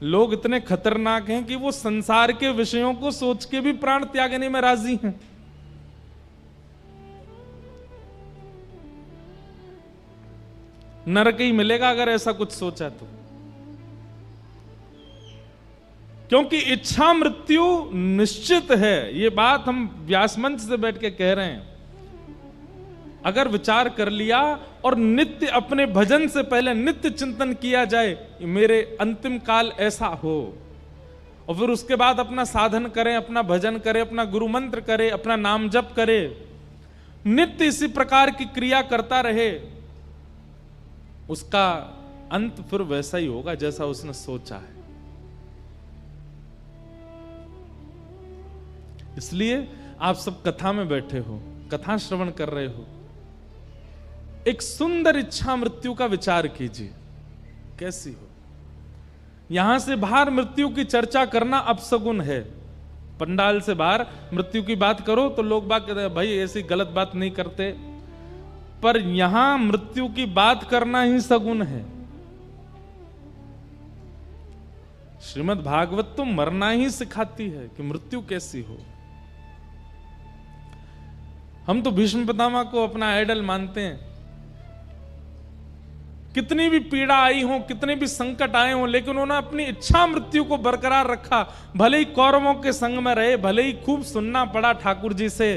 लोग इतने खतरनाक हैं कि वो संसार के विषयों को सोच के भी प्राण त्यागने में राजी हैं। नरक ही मिलेगा अगर ऐसा कुछ सोचा तो, क्योंकि इच्छा मृत्यु निश्चित है। ये बात हम व्यास मंच से बैठ के कह रहे हैं। अगर विचार कर लिया और नित्य अपने भजन से पहले नित्य चिंतन किया जाए मेरे अंतिम काल ऐसा हो, और फिर उसके बाद अपना साधन करें, अपना भजन करें, अपना गुरु मंत्र करें, अपना नाम जप करे, नित्य इसी प्रकार की क्रिया करता रहे, उसका अंत फिर वैसा ही होगा जैसा उसने सोचा है। इसलिए आप सब कथा में बैठे हो, कथा श्रवण कर रहे हो, एक सुंदर इच्छा मृत्यु का विचार कीजिए कैसी हो। यहां से बाहर मृत्यु की चर्चा करना अपशगुन है। पंडाल से बाहर मृत्यु की बात करो तो लोग बात कहते हैं भाई ऐसी गलत बात नहीं करते, पर यहां मृत्यु की बात करना ही सगुन है। श्रीमद् भागवत तो मरना ही सिखाती है कि मृत्यु कैसी हो। हम तो भीष्म पितामह को अपना आइडल मानते हैं। कितनी भी पीड़ा आई हो, कितने भी संकट आए हो, लेकिन उन्होंने अपनी इच्छा मृत्यु को बरकरार रखा। भले ही कौरवों के संग में रहे, भले ही खूब सुनना पड़ा ठाकुर जी से,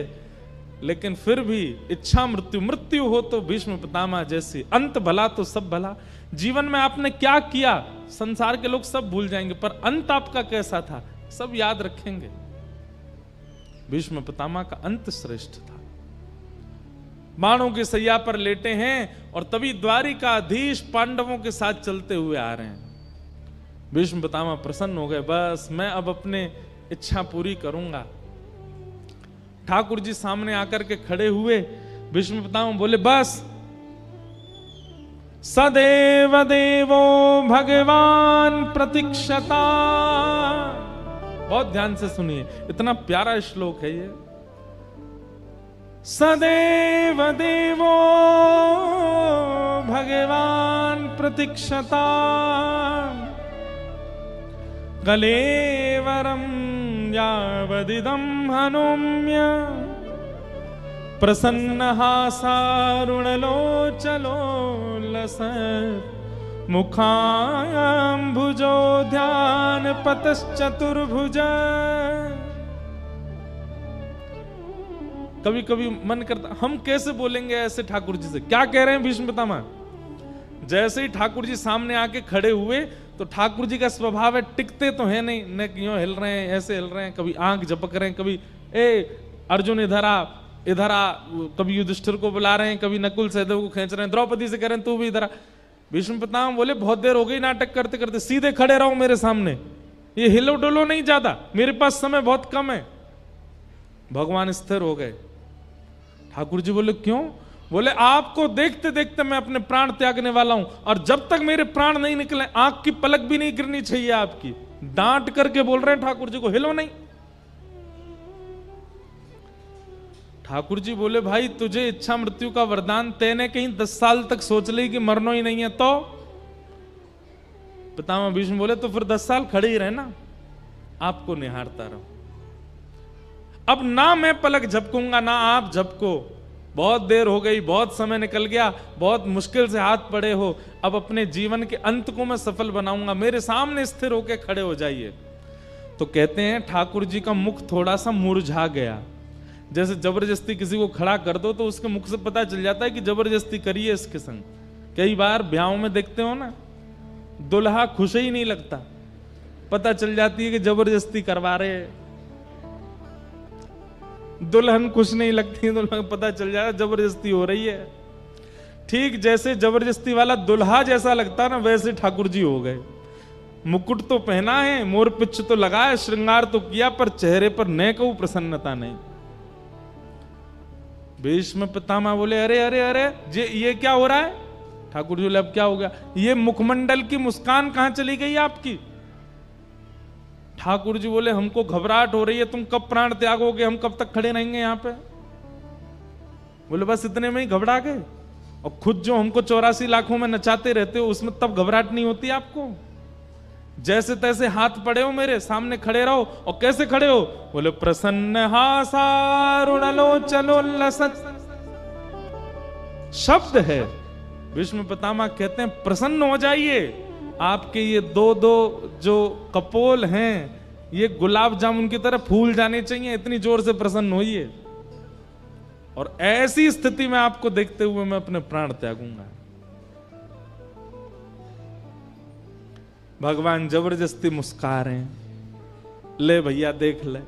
लेकिन फिर भी इच्छा मृत्यु, मृत्यु हो तो भीष्म पितामह जैसी, अंत भला तो सब भला। जीवन में आपने क्या किया संसार के लोग सब भूल जाएंगे, पर अंत आपका कैसा था सब याद रखेंगे। भीष्म पितामह का अंत श्रेष्ठ था। बाणों की सैया पर लेटे हैं और तभी द्वारिकाधीश पांडवों के साथ चलते हुए आ रहे हैं। भीष्म पितामह प्रसन्न हो गए, बस मैं अब अपने इच्छा पूरी करूंगा। ठाकुर जी सामने आकर के खड़े हुए। भीष्म पितामह बोले बस सदैव देवो भगवान प्रतीक्षता। बहुत ध्यान से सुनिए, इतना प्यारा श्लोक है ये। सदैव देवो भगवान प्रतीक्षता कलेवरम यावदिदं हनुम्य प्रसन्न हासारुणलोचलो लसत् मुखाम्बुजो ध्यान पतश्चतुर्भुज। कभी कभी मन करता हम कैसे बोलेंगे ऐसे ठाकुर जी से, क्या कह रहे हैं भीष्म पितामह। जैसे ही ठाकुर जी सामने आके खड़े हुए तो ठाकुर जी का स्वभाव है टिकते तो है नहीं, न क्यों हिल रहे हैं, ऐसे हिल रहे हैं, कभी आंख झपक रहे हैं, कभी ए अर्जुन इधर आ इधर आ, कभी युधिष्ठिर को बुला रहे हैं, कभी नकुल सहदेव को खींच रहे हैं, द्रौपदी से कह रहे हैं तू भी इधर आ। भीष्म पितामह बोले बहुत देर हो गई नाटक करते करते, सीधे खड़े रहो मेरे सामने, ये हिलो डोलो नहीं ज्यादा, मेरे पास समय बहुत कम है। भगवान स्थिर हो गए। ठाकुर जी बोले क्यों? बोले आपको देखते देखते मैं अपने प्राण त्यागने वाला हूं, और जब तक मेरे प्राण नहीं निकले आंख की पलक भी नहीं गिरनी चाहिए आपकी। डांट करके बोल रहे हैं ठाकुर जी को, हिलो नहीं। ठाकुर जी बोले भाई तुझे इच्छा मृत्यु का वरदान, तेने कहीं 10 साल तक सोच ली कि मरना ही नहीं है तो? पितामह भीष्म बोले तो फिर 10 साल खड़े ही रहना, आपको निहारता रहो। अब ना मैं पलक झपकूंगा ना आप झपको, बहुत देर हो गई, बहुत समय निकल गया, बहुत मुश्किल से हाथ पड़े हो, अब अपने जीवन के अंत को मैं सफल बनाऊंगा, मेरे सामने स्थिर होकर खड़े हो जाइए। तो कहते हैं ठाकुर जी का मुख थोड़ा सा मुरझा गया। जैसे जबरदस्ती किसी को खड़ा कर दो तो उसके मुख से पता चल जाता है कि जबरदस्ती करी है इसके संग। कई बार ब्याहों में देखते हो ना, दुल्हा खुश ही नहीं लगता, पता चल जाती है कि जबरदस्ती करवा रहे हैं। दुल्हन खुश नहीं लगती, दुल्हन पता चल जाता है जबरदस्ती हो रही है। ठीक जैसे जबरदस्ती वाला दुल्हा जैसा लगता ना, वैसे ठाकुर जी हो गए। मुकुट तो पहना है, मोर पिच्छ तो लगाया, श्रृंगार तो किया, पर चेहरे पर न कहूं प्रसन्नता नहीं। भीष्म पितामह बोले अरे अरे अरे ये क्या हो रहा है? ठाकुर जी बोले अब क्या हो गया? ये मुखमंडल की मुस्कान कहां चली गई आपकी? ठाकुर जी बोले हमको घबराहट हो रही है, तुम कब प्राण त्यागोगे, हम कब तक खड़े रहेंगे यहां पे? बोले बस इतने में ही घबरा गए? और खुद जो हमको 84 लाखों में नचाते रहते हो उसमें तब घबराहट नहीं होती आपको? जैसे तैसे हाथ पड़े हो मेरे सामने, खड़े रहो। और कैसे खड़े हो? बोले प्रसन्न हासारुणलोचनो लसत् शब्द है। भीष्म पितामह कहते हैं प्रसन्न हो जाइए, आपके ये दो जो कपोल हैं ये गुलाब जामुन की तरह फूल जाने चाहिए, इतनी जोर से प्रसन्न होइए। और ऐसी स्थिति में आपको देखते हुए मैं अपने प्राण त्यागूंगा। भगवान जबरदस्ती मुस्कुरा रहे हैं, ले भैया देख ले।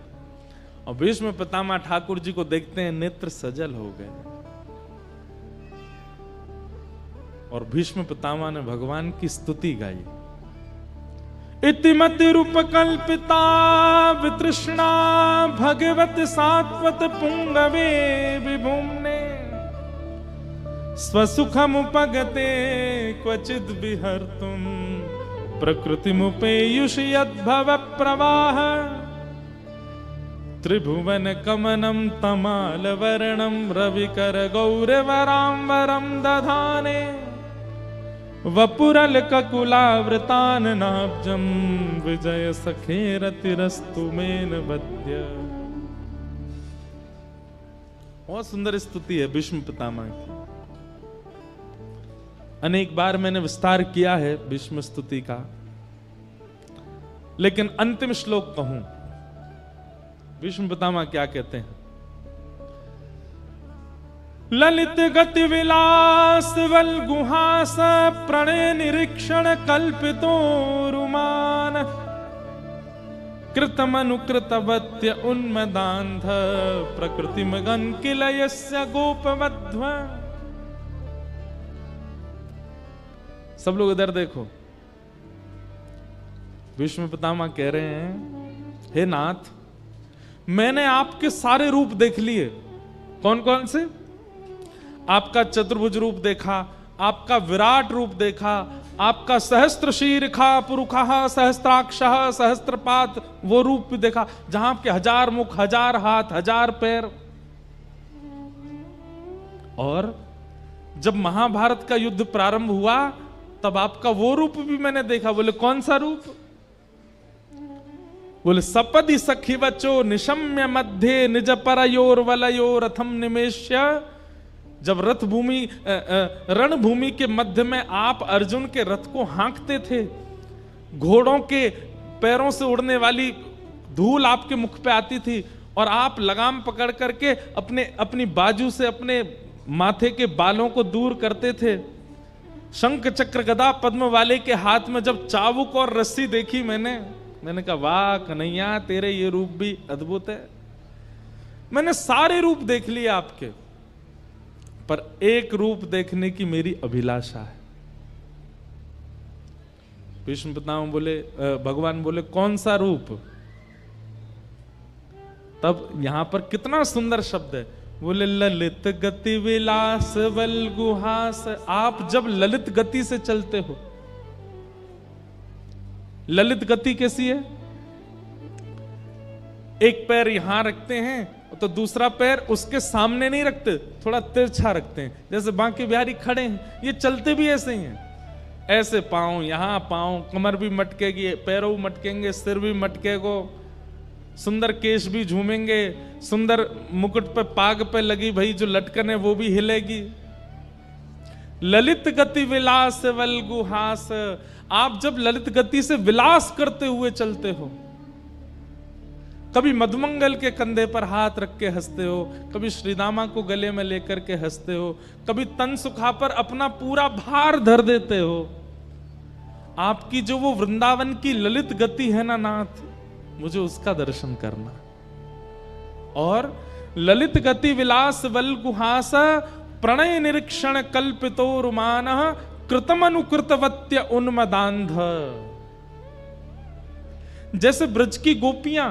और भीष्म पितामह ठाकुर जी को देखते हैं, नेत्र सजल हो गए। और भीष्म पितामह ने भगवान की स्तुति गाई। इतिमति रूप कल्पिता वितृष्णा भगवत सात्वत पुंगवे विभुम्ने स्वसुखमुपगते क्वचिद विहर्तुम प्रकृतिमुपेयुष यद्भव प्रवाह त्रिभुवन कमनम तमाल वर्णम रविकर गौरवरांबरम दधाने वपुरल ककुलावृतान नाब्जम विजय सखेरतिरस्तु मेन बद्य। बहुत सुंदर स्तुति है भीष्म पितामह की। अनेक बार मैंने विस्तार किया है भीष्म स्तुति का, लेकिन अंतिम श्लोक कहूं। भीष्म पितामह क्या कहते हैं? ललित गति विलास वल गुहास प्रणय निरीक्षण कल्पितो रुमान कृतमनुकृतवत्य उन्मदान्ध प्रकृति मगन किलयस्य गोपवध्व। सब लोग इधर देखो। भीष्म पितामह कह रहे हैं, हे नाथ, मैंने आपके सारे रूप देख लिए। कौन कौन से? आपका चतुर्भुज रूप देखा, आपका विराट रूप देखा, आपका सहस्त्र शीर्षा पुरुखः सहस्त्राक्षः सहस्त्रपात वो रूप भी देखा, जहां आपके 1000 मुख, 1000 हाथ, 1000 पैर। और जब महाभारत का युद्ध प्रारंभ हुआ तब आपका वो रूप भी मैंने देखा। बोले कौन सा रूप? बोले सपदि सखी बचो निशम्य मध्य निज परयोर वलयो रथम निमेश्य। जब रथ भूमि रणभूमि के मध्य में आप अर्जुन के रथ को हाँकते थे, घोड़ों के पैरों से उड़ने वाली धूल आपके मुख पे आती थी और आप लगाम पकड़ करके अपनी बाजू से अपने माथे के बालों को दूर करते थे। शंख चक्र गदा पद्म वाले के हाथ में जब चाबुक और रस्सी देखी मैंने कहा वाह कन्हैया तेरे ये रूप भी अद्भुत है। मैंने सारे रूप देख लिए आपके, पर एक रूप देखने की मेरी अभिलाषा है। भीष्म पितामह बोले, भगवान बोले कौन सा रूप? तब यहां पर कितना सुंदर शब्द है, बोले ललित गति विलास बल गुहास। आप जब ललित गति से चलते हो, ललित गति कैसी है? एक पैर यहां रखते हैं तो दूसरा पैर उसके सामने नहीं रखते, थोड़ा तिरछा रखते हैं, जैसे बांके बिहारी खड़े हैं, ये चलते भी ऐसे ही हैं। ऐसे पांव यहां, पांव, कमर भी मटकेगी, पैरों मटकेंगे, सिर भी मटकेगो, सुंदर केश भी झूमेंगे, सुंदर मुकुट पे पाग पे लगी भाई जो लटकन है वो भी हिलेगी। ललित गति विलास वल गुहास। आप जब ललित गति से विलास करते हुए चलते हो, कभी मधुमंगल के कंधे पर हाथ रख के हंसते हो, कभी श्रीदामा को गले में लेकर के हंसते हो, कभी तन सुखा पर अपना पूरा भार धर देते हो। आपकी जो वो वृंदावन की ललित गति है ना नाथ, मुझे उसका दर्शन करना। और ललित गति विलास बल गुहास प्रणय निरीक्षण कल्पितो रुमान कृतमनुकृतवत्य उन्मदांध। जैसे ब्रज की गोपियां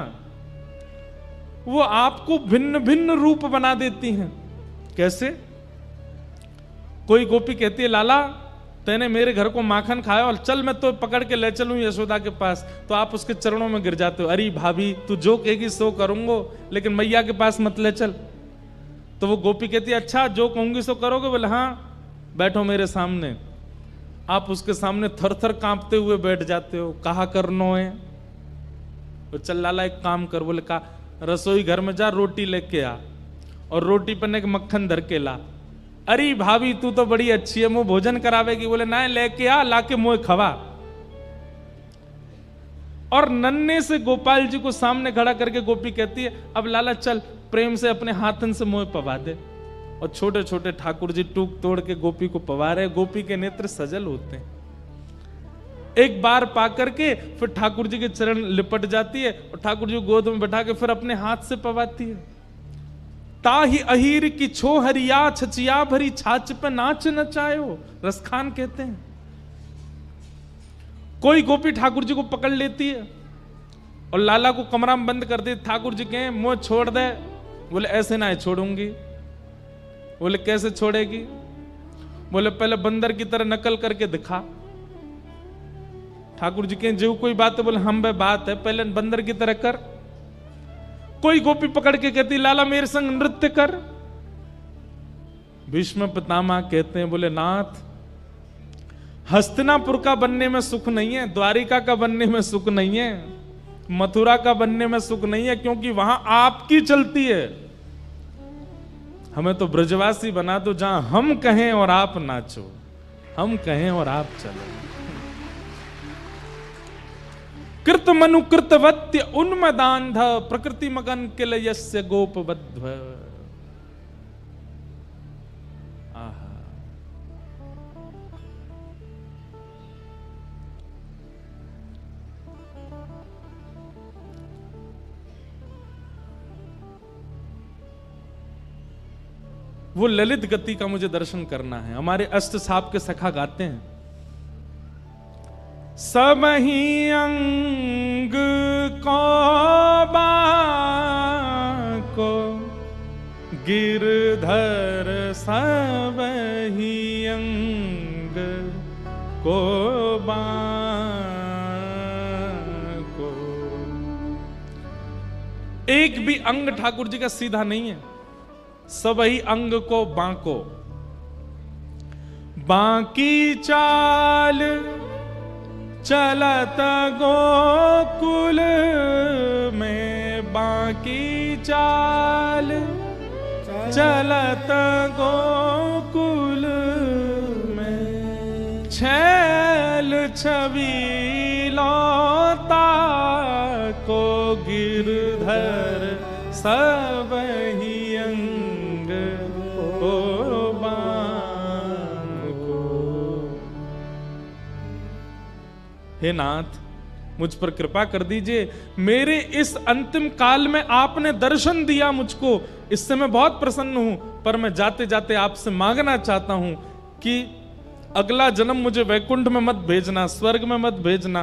वो आपको भिन्न भिन्न रूप बना देती हैं। कैसे? कोई गोपी कहती है लाला तैने मेरे घर को माखन खाया और चल मैं तो पकड़ के ले चलूं यशोदा के पास, तो आप उसके चरणों में गिर जाते हो, अरे भाभी तू जो कहेगी सो करूंगो, लेकिन मैया के पास मत ले चल। तो वो गोपी कहती है अच्छा जो कहूंगी सो करोगे? बोले हाँ बैठो मेरे सामने। आप उसके सामने थर थर कांपते हुए बैठ जाते हो, कहा करनो है? तो चल लाला एक काम कर। बोले का? रसोई घर में जा रोटी लेके आ और रोटी पर एक मक्खन धर के ला। अरे भाभी तू तो बड़ी अच्छी है, मुंह भोजन करावेगी? बोले ना लेके आ, लाके मुंह खवा। और नन्हे से गोपाल जी को सामने खड़ा करके गोपी कहती है अब लाला चल प्रेम से अपने हाथन से मुंह पवा दे। और छोटे छोटे ठाकुर जी टूक तोड़ के गोपी को पवा रहे, गोपी के नेत्र सजल होते हैं। एक बार पा करके फिर ठाकुर जी के चरण लिपट जाती है और ठाकुर जी को गोद में बैठा के फिर अपने हाथ से पवाती है। ताही अहीर की छो हरिया छचिया भरी छाछ पे नाच नचायो, रसखान कहते हैं। कोई गोपी ठाकुर जी को पकड़ लेती है और लाला को कमरा में बंद कर दे। ठाकुर जी कहें मुंह छोड़ दे। बोले ऐसे ना छोड़ूंगी। बोले कैसे छोड़ेगी? बोले पहले बंदर की तरह नकल करके दिखा। ठाकुर जी कहें जो कोई बात है? बोले हम बे बात है, पहले बंदर की तरह कर। कोई गोपी पकड़ के कहती लाला मेरे संग नृत्य कर। भीष्म पितामह कहते हैं बोले नाथ हस्तिनापुर का बनने में सुख नहीं है, द्वारिका का बनने में सुख नहीं है, मथुरा का बनने में सुख नहीं है, क्योंकि वहां आपकी चलती है। हमें तो ब्रजवासी बना दो जहां हम कहें और आप नाचो, हम कहें और आप चलो। कृत मनु कृतवत्य उन्मदांध प्रकृति मगन किलयस्य गोपबद्ध। आहा वो ललित गति का मुझे दर्शन करना है। हमारे अष्ट साप के सखा गाते हैं सबही अंग को बाको गिरधर सबही अंग को बाको। एक भी अंग ठाकुर जी का सीधा नहीं है, सबही अंग को बांको। बांकी चाल चलत गोकुल की चाल चलत गोकुल में, छैल छबीलौता को गिरधर सब ही अंग को बांग को। हे नाथ, मुझ पर कृपा कर दीजिए। मेरे इस अंतिम काल में आपने दर्शन दिया मुझको, इससे मैं बहुत प्रसन्न हूं। पर मैं जाते जाते आपसे मांगना चाहता हूं कि अगला जन्म मुझे वैकुंठ में मत भेजना, स्वर्ग में मत भेजना,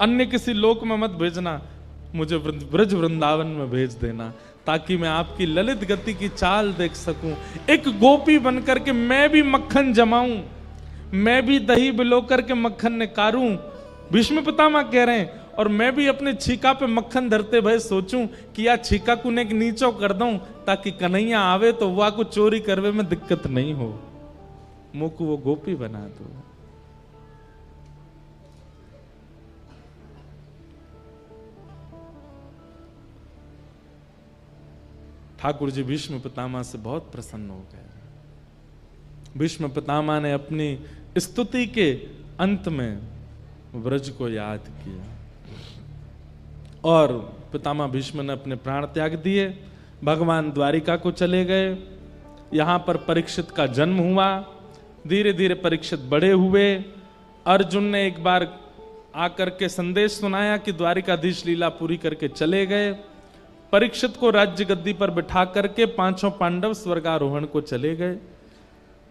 अन्य किसी लोक में मत भेजना, मुझे ब्रज वृंदावन में भेज देना, ताकि मैं आपकी ललित गति की चाल देख सकूं। एक गोपी बनकर के मैं भी मक्खन जमाऊं, मैं भी दही बिलो करके मक्खन निकारूं। भीष्म पितामह कह रहे हैं, और मैं भी अपने छीका पे मक्खन धरते भय सोचूं कि या छीका को ने नीचो कर दूं, ताकि कन्हैया आवे तो वह को चोरी करवे में दिक्कत नहीं हो, मुझको वो गोपी बना दो। ठाकुर जी भीष्म पितामह से बहुत प्रसन्न हो गए। भीष्म पितामह ने अपनी स्तुति के अंत में ब्रज को याद किया और पितामह भीष्म ने अपने प्राण त्याग दिए, भगवान द्वारिका को चले गए। यहां पर परीक्षित का जन्म हुआ। धीरे धीरे परीक्षित बड़े हुए। अर्जुन ने एक बार आकर के संदेश सुनाया कि द्वारिकाधीश लीला पूरी करके चले गए। परीक्षित को राज्य गद्दी पर बिठा करके पांचों पांडव स्वर्गारोहण को चले गए।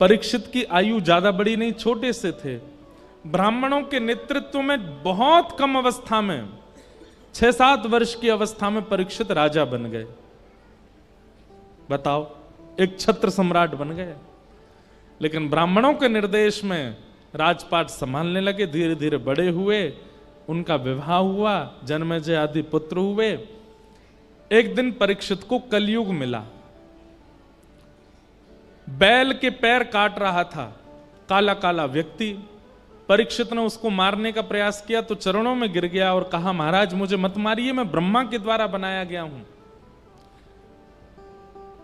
परीक्षित की आयु ज्यादा बड़ी नहीं, छोटे से थे। ब्राह्मणों के नेतृत्व में बहुत कम अवस्था में, 6-7 वर्ष की अवस्था में परीक्षित राजा बन गए। बताओ, एक छत्र सम्राट बन गए। लेकिन ब्राह्मणों के निर्देश में राजपाट संभालने लगे। धीरे धीरे बड़े हुए, उनका विवाह हुआ, जन्मेजय आदि पुत्र हुए। एक दिन परीक्षित को कलयुग मिला। बैल के पैर काट रहा था काला काला व्यक्ति। परीक्षित ने उसको मारने का प्रयास किया तो चरणों में गिर गया और कहा, महाराज मुझे मत मारिए, मैं ब्रह्मा के द्वारा बनाया गया हूं।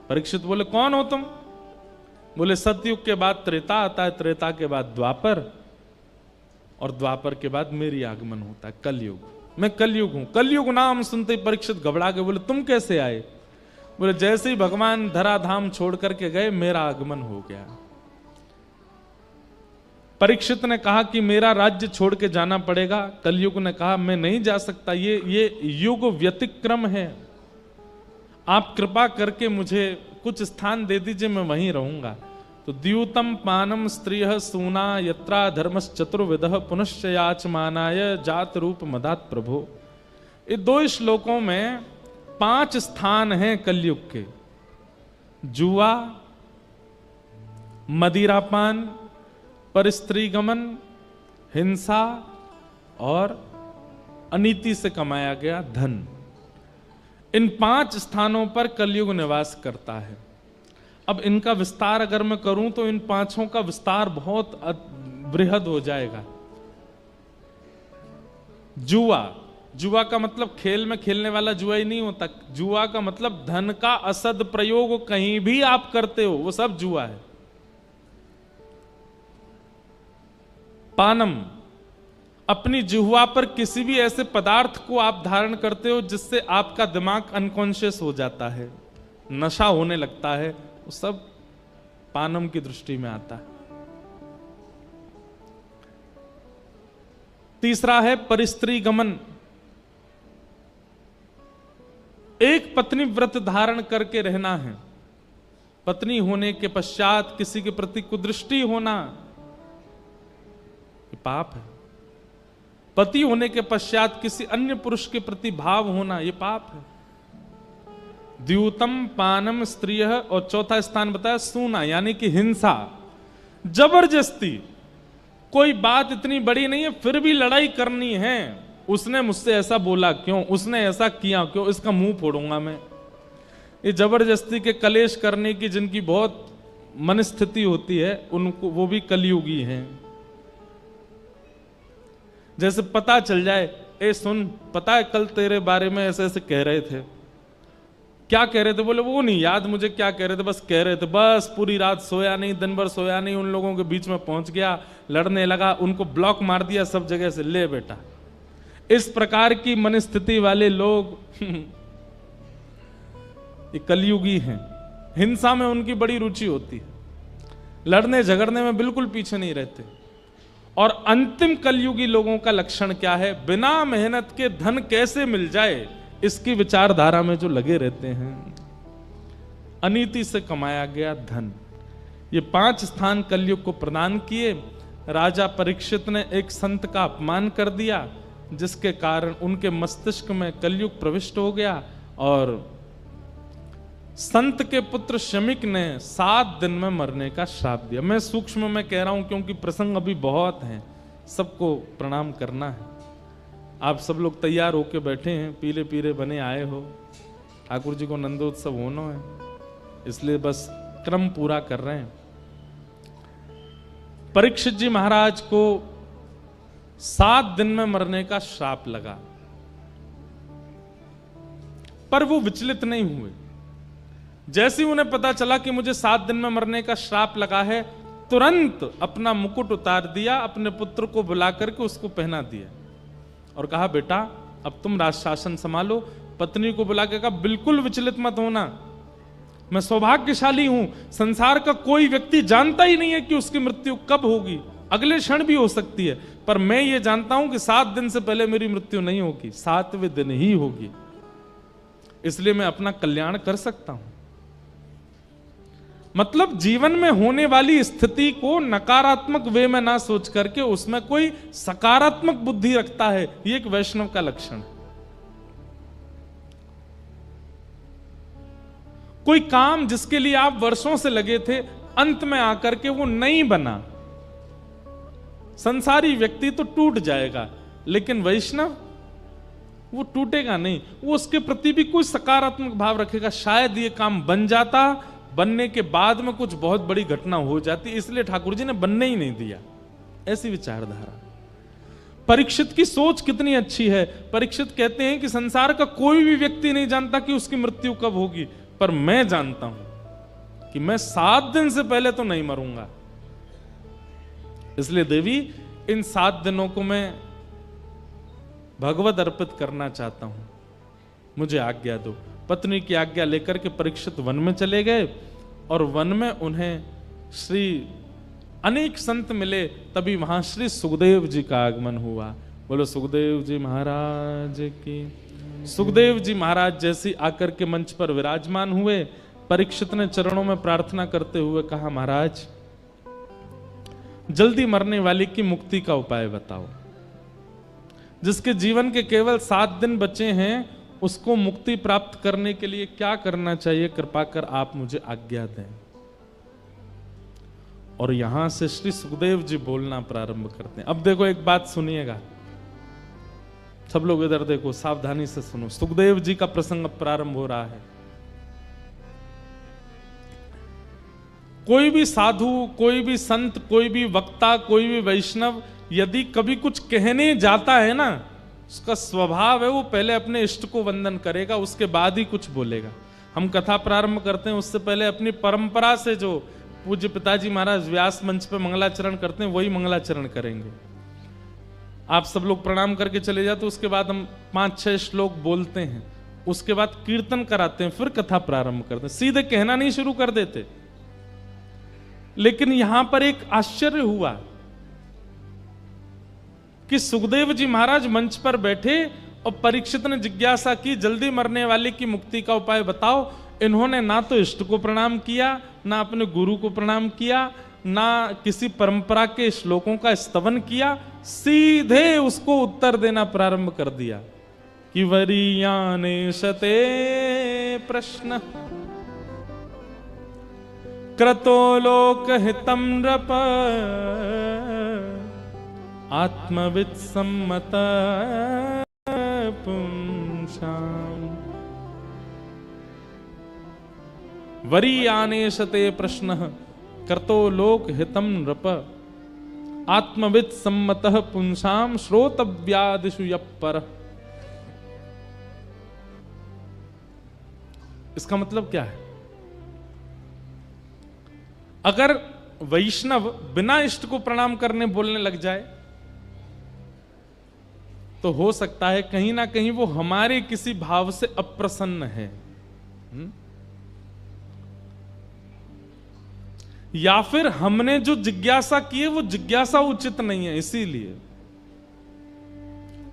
परीक्षित बोले, कौन हो तुम? बोले, सतयुग के बाद त्रेता आता है, त्रेता के बाद द्वापर, और द्वापर के बाद मेरी आगमन होता है कलयुग। मैं कलयुग हूं। कलयुग नाम सुनते ही परीक्षित घबरा गए। बोले, तुम कैसे आए? बोले, जैसे ही भगवान धराधाम छोड़ करके गए, मेरा आगमन हो गया। परीक्षित ने कहा कि मेरा राज्य छोड़ के जाना पड़ेगा। कलयुग ने कहा, मैं नहीं जा सकता, ये युग व्यतिक्रम है, आप कृपा करके मुझे कुछ स्थान दे दीजिए, मैं वहीं रहूंगा। तो द्यूतम पानम स्त्रिय सूना यत्रा धर्मस चतुर्विधः पुनश्च याचमानाय जात रूप मदात प्रभो। ये 2 श्लोकों में 5 स्थान हैं कलयुग के। जुआ, मदिरापान, परस्त्री गमन, हिंसा और अनीति से कमाया गया धन। इन 5 स्थानों पर कलयुग निवास करता है। अब इनका विस्तार अगर मैं करूं तो इन 5 का विस्तार बहुत बृहद हो जाएगा। जुआ, जुआ का मतलब खेल में खेलने वाला जुआ ही नहीं होता। जुआ का मतलब धन का असद प्रयोग कहीं भी आप करते हो, वो सब जुआ है। पानम, अपनी जिह्वा पर किसी भी ऐसे पदार्थ को आप धारण करते हो जिससे आपका दिमाग अनकॉन्शियस हो जाता है, नशा होने लगता है, वो सब पानम की दृष्टि में आता है। तीसरा है परिस्त्री गमन। एक पत्नी व्रत धारण करके रहना है। पत्नी होने के पश्चात किसी के प्रति कुदृष्टि होना ये पाप है। पति होने के पश्चात किसी अन्य पुरुष के प्रति भाव होना ये पाप है। द्यूतम पानम स्त्रिय, और चौथा स्थान बताया सूना, यानी कि हिंसा, जबरदस्ती। कोई बात इतनी बड़ी नहीं है फिर भी लड़ाई करनी है। उसने मुझसे ऐसा बोला क्यों, उसने ऐसा किया क्यों, इसका मुंह फोड़ूंगा मैं। ये जबरदस्ती के कलेश करने की जिनकी बहुत मनस्थिति होती है, उनको वो भी कलयुगी हैं। जैसे पता चल जाए, ए सुन, पता है कल तेरे बारे में ऐसे ऐसे कह रहे थे, क्या कह रहे थे? बोले वो नहीं याद मुझे क्या कह रहे थे, बस कह रहे थे, बस पूरी रात सोया नहीं, दिन भर सोया नहीं, उन लोगों के बीच में पहुंच गया, लड़ने लगा, उनको ब्लॉक मार दिया सब जगह से, ले बेटा। इस प्रकार की मनस्थिति वाले लोग ये कलयुगी हैं। हिंसा में उनकी बड़ी रुचि होती है, लड़ने झगड़ने में बिल्कुल पीछे नहीं रहते। और अंतिम कलयुगी लोगों का लक्षण क्या है? बिना मेहनत के धन कैसे मिल जाए, इसकी विचारधारा में जो लगे रहते हैं। अनीति से कमाया गया धन, ये 5 स्थान कलयुग को प्रदान किए। राजा परीक्षित ने एक संत का अपमान कर दिया, जिसके कारण उनके मस्तिष्क में कलयुग प्रविष्ट हो गया। और संत के पुत्र शमिक ने 7 दिन में मरने का श्राप दिया। मैं सूक्ष्म में कह रहा हूं क्योंकि प्रसंग अभी बहुत हैं, सबको प्रणाम करना है। आप सब लोग तैयार होके बैठे हैं, पीले पीले बने आए हो, ठाकुर जी को नंदोत्सव होना है, इसलिए बस क्रम पूरा कर रहे हैं। परीक्षित जी महाराज को 7 दिन में मरने का श्राप लगा, पर वो विचलित नहीं हुए। जैसे ही उन्हें पता चला कि मुझे 7 दिन में मरने का श्राप लगा है, तुरंत अपना मुकुट उतार दिया, अपने पुत्र को बुला करके उसको पहना दिया और कहा, बेटा अब तुम राज शासन संभालो। पत्नी को बुला के कहा, बिल्कुल विचलित मत होना, मैं सौभाग्यशाली हूं, संसार का कोई व्यक्ति जानता ही नहीं है कि उसकी मृत्यु कब होगी, अगले क्षण भी हो सकती है, पर मैं ये जानता हूं कि 7 दिन से पहले मेरी मृत्यु नहीं होगी, 7वें दिन ही होगी, इसलिए मैं अपना कल्याण कर सकता हूं। मतलब जीवन में होने वाली स्थिति को नकारात्मक वे में ना सोच करके उसमें कोई सकारात्मक बुद्धि रखता है, ये एक वैष्णव का लक्षण है। कोई काम जिसके लिए आप वर्षों से लगे थे, अंत में आकर के वो नहीं बना, संसारी व्यक्ति तो टूट जाएगा, लेकिन वैष्णव वो टूटेगा नहीं, वो उसके प्रति भी कोई सकारात्मक भाव रखेगा। शायद ये काम बन जाता, बनने के बाद में कुछ बहुत बड़ी घटना हो जाती, इसलिए ठाकुर जी ने बनने ही नहीं दिया, ऐसी विचारधारा। परीक्षित की सोच कितनी अच्छी है। परीक्षित कहते हैं कि संसार का कोई भी व्यक्ति नहीं जानता कि उसकी मृत्यु कब होगी, पर मैं जानता हूं कि मैं 7 दिन से पहले तो नहीं मरूंगा, इसलिए देवी इन 7 दिनों को मैं भगवत अर्पित करना चाहता हूं, मुझे आज्ञा दो। पत्नी की आज्ञा लेकर के परीक्षित वन में चले गए और वन में उन्हें श्री अनेक संत मिले, तभी वहां श्री सुखदेव जी का आगमन हुआ। बोलो सुखदेव जी महाराज की। सुखदेव जी महाराज जैसे आकर के मंच पर विराजमान हुए, परीक्षित ने चरणों में प्रार्थना करते हुए कहा, महाराज जल्दी मरने वाले की मुक्ति का उपाय बताओ। जिसके जीवन के केवल 7 दिन बचे हैं, उसको मुक्ति प्राप्त करने के लिए क्या करना चाहिए, कृपा कर आप मुझे आज्ञा दें। और यहां से श्री सुखदेव जी बोलना प्रारंभ करते हैं। अब देखो एक बात सुनिएगा, सब लोग इधर देखो, सावधानी से सुनो। सुखदेव जी का प्रसंग अब प्रारंभ हो रहा है। कोई भी साधु, कोई भी संत, कोई भी वक्ता, कोई भी वैष्णव यदि कभी कुछ कहने जाता है ना, उसका स्वभाव है वो पहले अपने इष्ट को वंदन करेगा, उसके बाद ही कुछ बोलेगा। हम कथा प्रारंभ करते हैं उससे पहले अपनी परंपरा से जो पूज्य पिताजी महाराज व्यास मंच पे मंगलाचरण करते हैं, वही मंगलाचरण करेंगे। आप सब लोग प्रणाम करके चले जाते, उसके बाद हम 5-6 श्लोक बोलते हैं, उसके बाद कीर्तन कराते हैं, फिर कथा प्रारंभ करते हैं, सीधे कहना नहीं शुरू कर देते। लेकिन यहां पर एक आश्चर्य हुआ कि सुखदेव जी महाराज मंच पर बैठे और परीक्षित ने जिज्ञासा की, जल्दी मरने वाले की मुक्ति का उपाय बताओ। इन्होंने ना तो इष्ट को प्रणाम किया, ना अपने गुरु को प्रणाम किया, ना किसी परंपरा के श्लोकों का स्तवन किया, सीधे उसको उत्तर देना प्रारंभ कर दिया कि वरीयाने शते प्रश्न क्रतो लोक हितम नृप आत्मविद सम्मत पुंसाम। वरीयानेशते प्रश्नः कर्तो लोक हितम नृप आत्मविद सम्मतः पुंसाम श्रोतव्यादिषु यः परः। इसका मतलब क्या है? अगर वैष्णव बिना इष्ट को प्रणाम करने बोलने लग जाए तो हो सकता है कहीं ना कहीं वो हमारे किसी भाव से अप्रसन्न है, या फिर हमने जो जिज्ञासा की है वो जिज्ञासा उचित नहीं है, इसीलिए।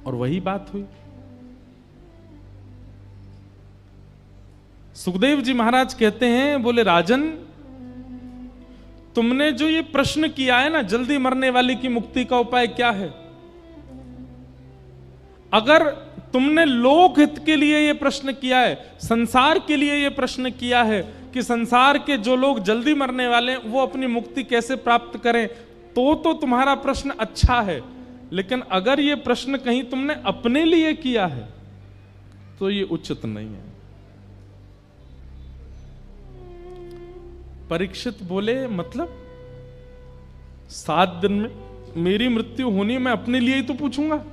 और वही बात हुई। सुखदेव जी महाराज कहते हैं, बोले राजन, तुमने जो ये प्रश्न किया है ना, जल्दी मरने वाले की मुक्ति का उपाय क्या है, अगर तुमने लोक हित के लिए यह प्रश्न किया है, संसार के लिए यह प्रश्न किया है कि संसार के जो लोग जल्दी मरने वाले हैं वो अपनी मुक्ति कैसे प्राप्त करें, तो तुम्हारा प्रश्न अच्छा है। लेकिन अगर यह प्रश्न कहीं तुमने अपने लिए किया है तो यह उचित नहीं है। परीक्षित बोले, मतलब 7 दिन में मेरी मृत्यु होनी, मैं अपने लिए ही तो पूछूंगा।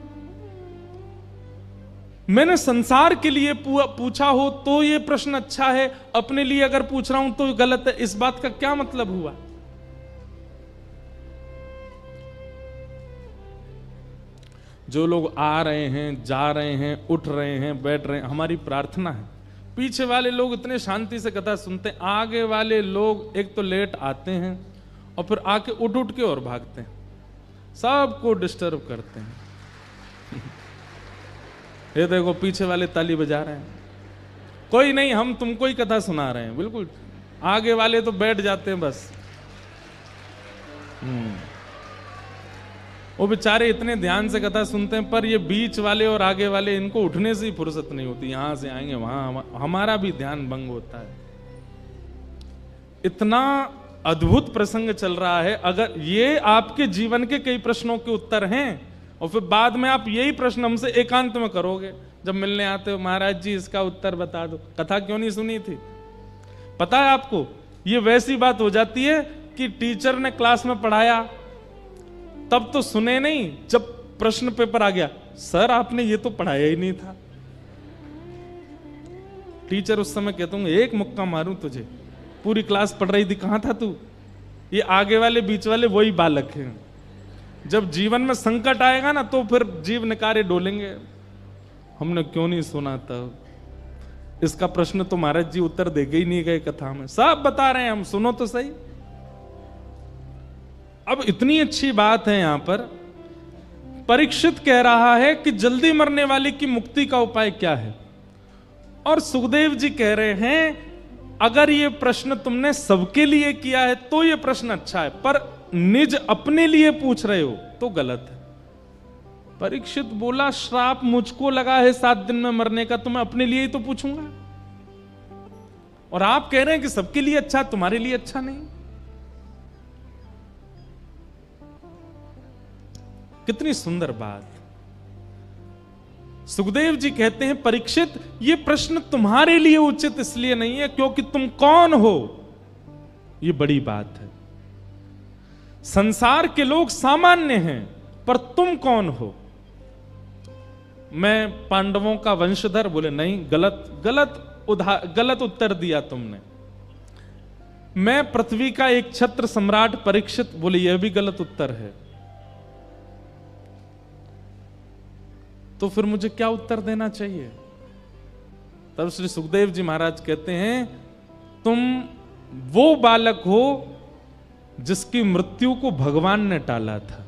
मैंने संसार के लिए पूछा हो तो यह प्रश्न अच्छा है, अपने लिए अगर पूछ रहा हूं तो गलत है। इस बात का क्या मतलब हुआ? जो लोग आ रहे हैं, जा रहे हैं, उठ रहे हैं, बैठ रहे हैं, हमारी प्रार्थना है पीछे वाले लोग इतने शांति से कथा सुनते हैं, आगे वाले लोग एक तो लेट आते हैं और फिर आके उठ उठ के और भागते हैं, सबको डिस्टर्ब करते हैं। ये देखो पीछे वाले ताली बजा रहे हैं, कोई नहीं, हम तुमको ही कथा सुना रहे हैं। बिल्कुल, आगे वाले तो बैठ जाते हैं बस। वो बेचारे इतने ध्यान से कथा सुनते हैं, पर ये बीच वाले और आगे वाले, इनको उठने से ही फुर्सत नहीं होती, यहां से आएंगे वहां, हमारा भी ध्यान भंग होता है। इतना अद्भुत प्रसंग चल रहा है। अगर ये आपके जीवन के कई प्रश्नों के उत्तर हैं और फिर बाद में आप यही प्रश्न हमसे एकांत में करोगे, जब मिलने आते हो, महाराज जी इसका उत्तर बता दो, कथा क्यों नहीं सुनी थी? पता है आपको, ये वैसी बात हो जाती है कि टीचर ने क्लास में पढ़ाया, तब तो सुने नहीं, जब प्रश्न पेपर आ गया, सर आपने ये तो पढ़ाया ही नहीं था। टीचर उस समय कहता हूँ, एक मुक्का मारूं तुझे, पूरी क्लास पढ़ रही थी, कहां था तू? ये आगे वाले बीच वाले वही बालक हैं। जब जीवन में संकट आएगा ना तो फिर जीव निकारे डोलेंगे, हमने क्यों नहीं सुना तब, इसका प्रश्न तो महाराज जी उत्तर देके ही नहीं गए कथा में, सब बता रहे हैं हम, सुनो तो सही। अब इतनी अच्छी बात है, यहां पर परीक्षित कह रहा है कि जल्दी मरने वाले की मुक्ति का उपाय क्या है, और सुखदेव जी कह रहे हैं अगर ये प्रश्न तुमने सबके लिए किया है तो ये प्रश्न अच्छा है, पर निज अपने लिए पूछ रहे हो तो गलत है। परीक्षित बोला, श्राप मुझको लगा है 7 दिन में मरने का, तो मैं अपने लिए ही तो पूछूंगा, और आप कह रहे हैं कि सबके लिए अच्छा, तुम्हारे लिए अच्छा नहीं। कितनी सुंदर बात। सुखदेव जी कहते हैं, परीक्षित ये प्रश्न तुम्हारे लिए उचित इसलिए नहीं है क्योंकि तुम कौन हो, ये बड़ी बात है। संसार के लोग सामान्य हैं, पर तुम कौन हो? मैं पांडवों का वंशधर, बोले नहीं, गलत उत्तर दिया तुमने। मैं पृथ्वी का एक छत्र सम्राट परीक्षित, बोले यह भी गलत उत्तर है। तो फिर मुझे क्या उत्तर देना चाहिए? तब श्री सुखदेव जी महाराज कहते हैं, तुम वो बालक हो जिसकी मृत्यु को भगवान ने टाला था।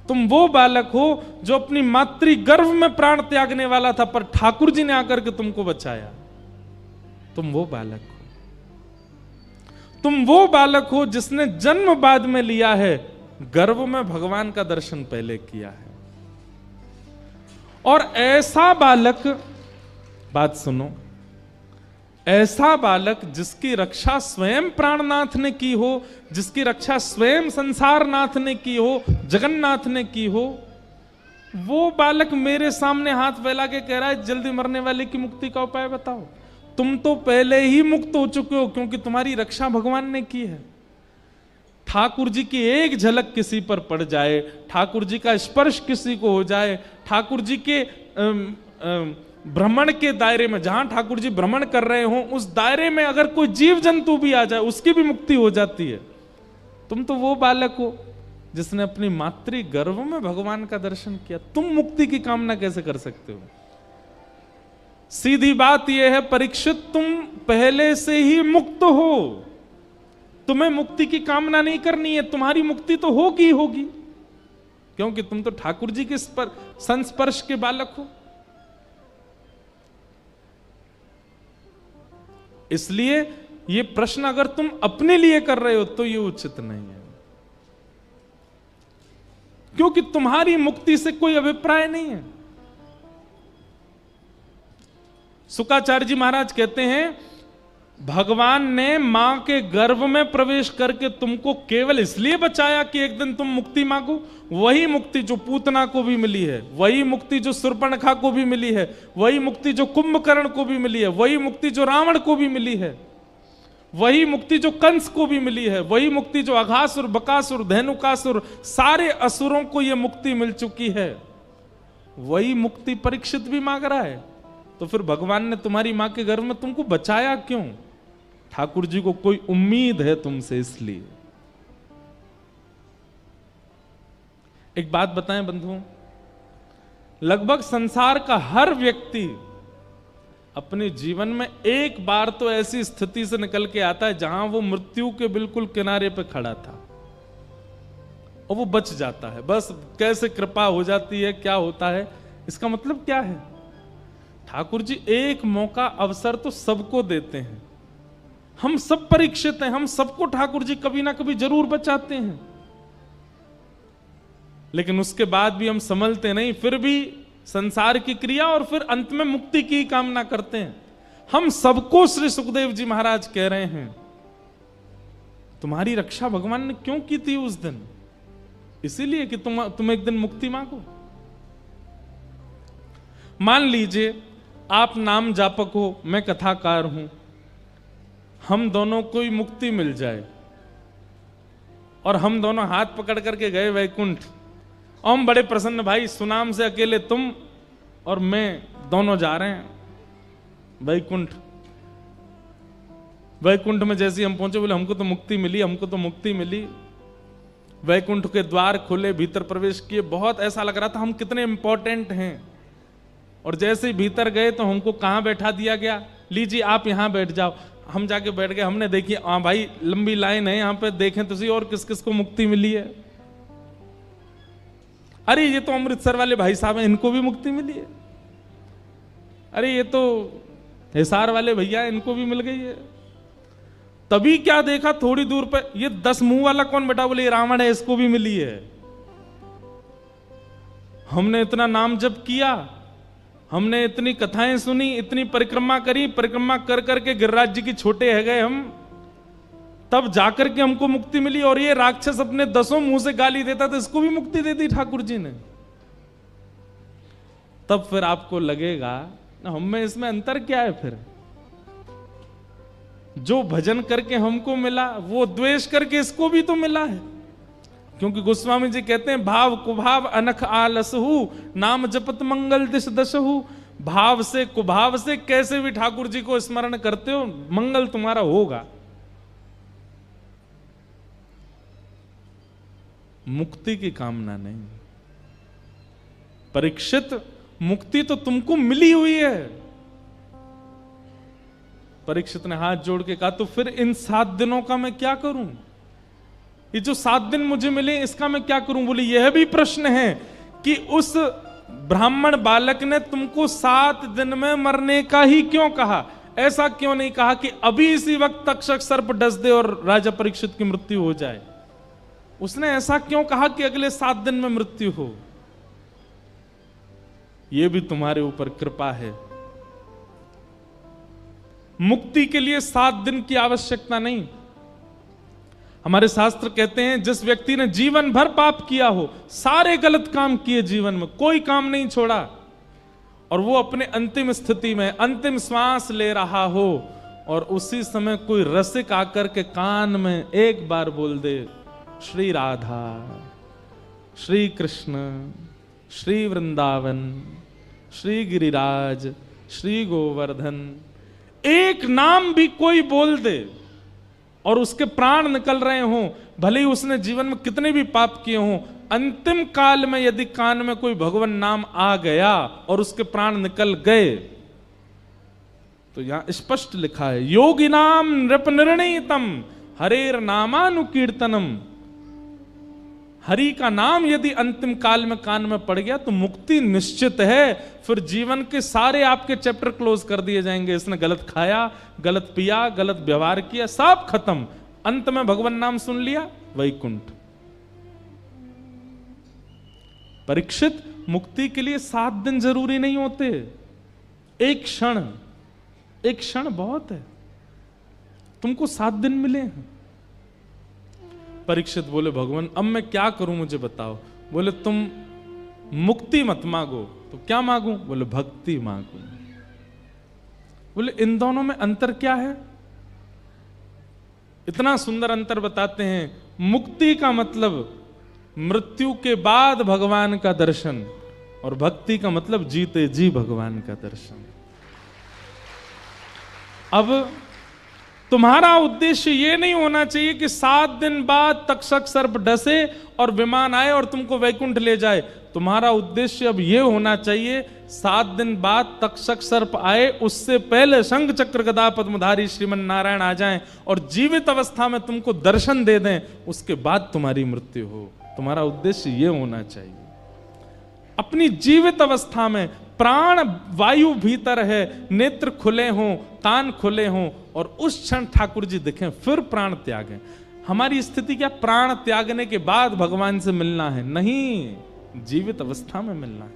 तुम वो बालक हो जो अपनी मातृ गर्भ में प्राण त्यागने वाला था, पर ठाकुर जी ने आकर के तुमको बचाया। तुम वो बालक हो। तुम वो बालक हो जिसने जन्म बाद में लिया है, गर्भ में भगवान का दर्शन पहले किया है। और ऐसा बालक, बात सुनो, ऐसा बालक जिसकी रक्षा स्वयं प्राणनाथ ने की हो, जिसकी रक्षा स्वयं संसारनाथ ने की हो, जगन्नाथ ने की हो, वो बालक मेरे सामने हाथ फैला के कह रहा है जल्दी मरने वाले की मुक्ति का उपाय बताओ। तुम तो पहले ही मुक्त हो चुके हो क्योंकि तुम्हारी रक्षा भगवान ने की है। ठाकुर जी की एक झलक किसी पर पड़ जाए, ठाकुर जी का स्पर्श किसी को हो जाए, ठाकुर जी के भ्रमण के दायरे में, जहां ठाकुर जी भ्रमण कर रहे हो उस दायरे में अगर कोई जीव जंतु भी आ जाए उसकी भी मुक्ति हो जाती है। तुम तो वो बालक हो जिसने अपनी मातृ गर्भ में भगवान का दर्शन किया, तुम मुक्ति की कामना कैसे कर सकते हो? सीधी बात यह है परीक्षित, तुम पहले से ही मुक्त हो, तुम्हें मुक्ति की कामना नहीं करनी है, तुम्हारी मुक्ति तो होगी होगी, क्योंकि तुम तो ठाकुर जी के संस्पर्श के बालक हो। इसलिए ये प्रश्न अगर तुम अपने लिए कर रहे हो तो ये उचित नहीं है, क्योंकि तुम्हारी मुक्ति से कोई अभिप्राय नहीं है। शुक्राचार्य जी महाराज कहते हैं भगवान ने मां के गर्भ में प्रवेश करके तुमको केवल इसलिए बचाया कि एक दिन तुम मुक्ति मांगो। वही मुक्ति जो पूतना को भी मिली है, वही मुक्ति जो शूर्पणखा को भी मिली है, वही मुक्ति जो कुंभकर्ण को भी मिली है, वही मुक्ति जो रावण को भी मिली है, वही मुक्ति जो कंस को भी मिली है, वही मुक्ति जो अघासुर, बकासुर, धेनुकासुर, सारे असुरों को यह मुक्ति मिल चुकी है, वही मुक्ति परीक्षित भी मांग रहा है। तो फिर भगवान ने तुम्हारी मां के गर्भ में तुमको बचाया क्यों? ठाकुर जी को कोई उम्मीद है तुमसे, इसलिए। एक बात बताएं बंधुओं, लगभग संसार का हर व्यक्ति अपने जीवन में एक बार तो ऐसी स्थिति से निकल के आता है जहां वो मृत्यु के बिल्कुल किनारे पे खड़ा था और वो बच जाता है। बस कैसे कृपा हो जाती है, क्या होता है, इसका मतलब क्या है? ठाकुर जी एक मौका अवसर तो सबको देते हैं, हम सब परीक्षित हैं, हम सबको ठाकुर जी कभी ना कभी जरूर बचाते हैं, लेकिन उसके बाद भी हम संभलते नहीं, फिर भी संसार की क्रिया और फिर अंत में मुक्ति की कामना करते हैं। हम सबको श्री सुखदेव जी महाराज कह रहे हैं तुम्हारी रक्षा भगवान ने क्यों की थी उस दिन? इसीलिए कि तुम एक दिन मुक्ति मांगो। मान लीजिए आप नाम जापक हो, मैं कथाकार हूं, हम दोनों को ही मुक्ति मिल जाए और हम दोनों हाथ पकड़ करके गए वैकुंठ, और हम बड़े प्रसन्न, भाई सुनाम से अकेले तुम और मैं दोनों जा रहे हैं वैकुंठ। वैकुंठ में जैसे हम पहुंचे बोले हमको तो मुक्ति मिली, हमको तो मुक्ति मिली। वैकुंठ के द्वार खुले, भीतर प्रवेश किए, बहुत ऐसा लग रहा था हम कितने इंपॉर्टेंट हैं। और जैसे ही भीतर गए तो हमको कहां बैठा दिया गया, लीजिए आप यहां बैठ जाओ। हम जाके बैठ गए, हमने देखी हाँ भाई लंबी लाइन है यहाँ पे, देखें तुसी और किस किस को मुक्ति मिली है। अरे ये तो अमृतसर वाले भाई साहब हैं, इनको भी मुक्ति मिली है। अरे ये तो हिसार वाले भैया इनको भी मिल गई है। तभी क्या देखा थोड़ी दूर पे, ये 10 मुंह वाला कौन बैठा, बोले ये रावण है, इसको भी मिली है। हमने इतना नाम जप किया, हमने इतनी कथाएं सुनी, इतनी परिक्रमा करी, परिक्रमा कर करके गिरिराज जी की छोटे है गए हम, तब जाकर के हमको मुक्ति मिली। और ये राक्षस अपने 10 मुंह से गाली देता था, इसको भी मुक्ति दे दी ठाकुर जी ने। तब फिर आपको लगेगा हम में इसमें अंतर क्या है? फिर जो भजन करके हमको मिला वो द्वेष करके इसको भी तो मिला है। क्योंकि गोस्वामी जी कहते हैं भाव कुभाव अनख आलसहु, नाम जपत मंगल दिश दशहु। भाव से कुभाव से कैसे भी ठाकुर जी को स्मरण करते हो, मंगल तुम्हारा होगा। मुक्ति की कामना नहीं। परीक्षित, मुक्ति तो तुमको मिली हुई है। परीक्षित ने हाथ जोड़ के कहा तो फिर इन 7 दिनों का मैं क्या करूं? ये जो 7 दिन मुझे मिले इसका मैं क्या करूं? बोले यह भी प्रश्न है कि उस ब्राह्मण बालक ने तुमको 7 दिन में मरने का ही क्यों कहा? ऐसा क्यों नहीं कहा कि अभी इसी वक्त तक्षक सर्प डस दे और राजा परीक्षित की मृत्यु हो जाए? उसने ऐसा क्यों कहा कि अगले 7 दिन में मृत्यु हो? यह भी तुम्हारे ऊपर कृपा है। मुक्ति के लिए 7 दिन की आवश्यकता नहीं। हमारे शास्त्र कहते हैं जिस व्यक्ति ने जीवन भर पाप किया हो, सारे गलत काम किए, जीवन में कोई काम नहीं छोड़ा, और वो अपने अंतिम स्थिति में अंतिम श्वास ले रहा हो और उसी समय कोई रसिक आकर के कान में एक बार बोल दे श्री राधा, श्री कृष्ण, श्री वृंदावन, श्री गिरिराज, श्री गोवर्धन। एक नाम भी कोई बोल दे और उसके प्राण निकल रहे हों, भले ही उसने जीवन में कितने भी पाप किए हों, अंतिम काल में यदि कान में कोई भगवान नाम आ गया और उसके प्राण निकल गए, तो यहां स्पष्ट लिखा है योगी नाम नृप निर्णीतम हरेर नामानुकीर्तनम। हरि का नाम यदि अंतिम काल में कान में पड़ गया तो मुक्ति निश्चित है। फिर जीवन के सारे आपके चैप्टर क्लोज कर दिए जाएंगे। इसने गलत खाया, गलत पिया, गलत व्यवहार किया, सब खत्म। अंत में भगवान नाम सुन लिया, वैकुंठ। परीक्षित, मुक्ति के लिए 7 दिन जरूरी नहीं होते, एक क्षण बहुत है। तुमको 7 दिन मिले हैं। परीक्षित बोले भगवान अब मैं क्या करूं, मुझे बताओ। बोले तुम मुक्ति मत मांगो, तो क्या मांगू? बोले भक्ति मांगो। बोले इन दोनों में अंतर क्या है? इतना सुंदर अंतर बताते हैं। मुक्ति का मतलब मृत्यु के बाद भगवान का दर्शन, और भक्ति का मतलब जीते जी भगवान का दर्शन। अब तुम्हारा उद्देश्य यह नहीं होना चाहिए कि 7 दिन बाद तक्षक सर्प डसे और विमान आए और तुमको वैकुंठ ले जाए। तुम्हारा उद्देश्य अब यह होना चाहिए 7 दिन बाद तक्षक सर्प आए, उससे पहले शंख चक्र गदा पद्मधारी श्रीमन नारायण आ जाएं और जीवित अवस्था में तुमको दर्शन दे दें, उसके बाद तुम्हारी मृत्यु हो। तुम्हारा उद्देश्य यह होना चाहिए। अपनी जीवित अवस्था में प्राण वायु भीतर है, नेत्र खुले हों, कान खुले हों, और उस क्षण ठाकुर जी दिखें, फिर प्राण त्यागें। हमारी स्थिति क्या प्राण त्यागने के बाद भगवान से मिलना है? नहीं, जीवित अवस्था में मिलना है।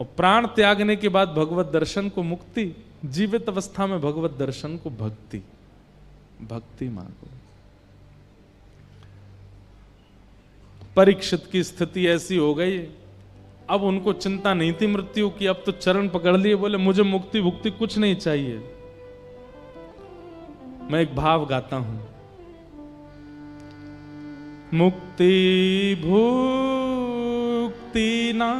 और प्राण त्यागने के बाद भगवत दर्शन को मुक्ति, जीवित अवस्था में भगवत दर्शन को भक्ति। भक्ति मांगो। परीक्षित की स्थिति ऐसी हो गई, अब उनको चिंता नहीं थी मृत्यु की, अब तो चरण पकड़ लिए। बोले मुझे मुक्ति भुक्ति कुछ नहीं चाहिए। मैं एक भाव गाता हूं। मुक्ति भुक्ति ना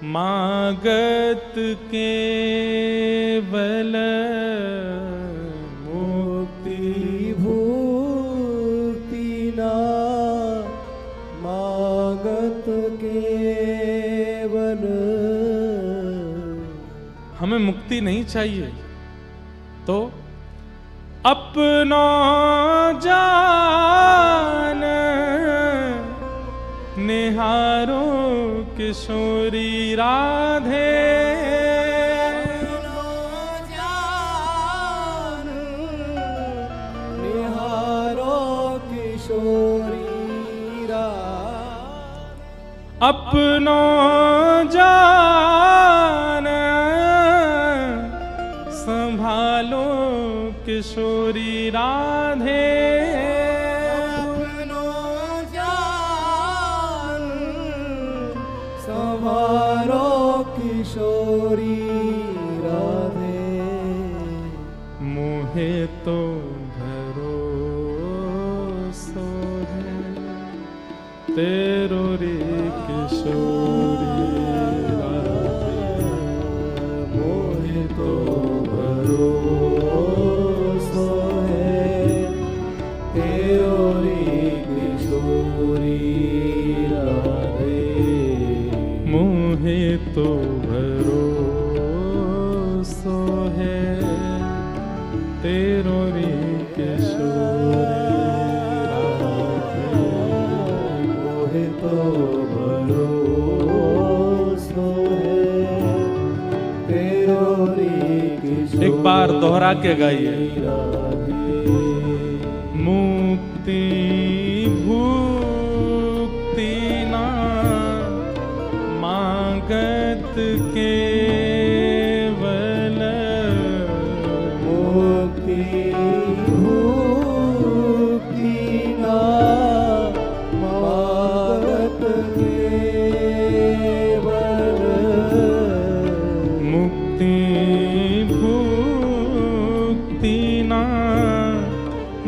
मागत केवल, मुक्ति भुक्ति ना मागत केवल। हमें मुक्ति नहीं चाहिए तो अपनो जान निहारो किशोरी राधे। अपनो जान निहारो किशोरी राधे। अपनो जान संभालो किशोरी राधे। अपनो जान संभालो किशोरी राधे। मोहे तो भरोसो है तेरो रे किशोरी राधे। मोहे तो भरोसो है तेरो रे किशोरी राधे। मोहे तो भरोसो है तेरो रे किशोरी राधे। मोहे तो भरोसो है तेरो रे किशोरी। एक बार दोहरा के गाइए। मुक्ति भुक्ति ना मागत केवल। मुक्ति भुक्ति ना मागत केवल। मुक्ति भुक्ति ना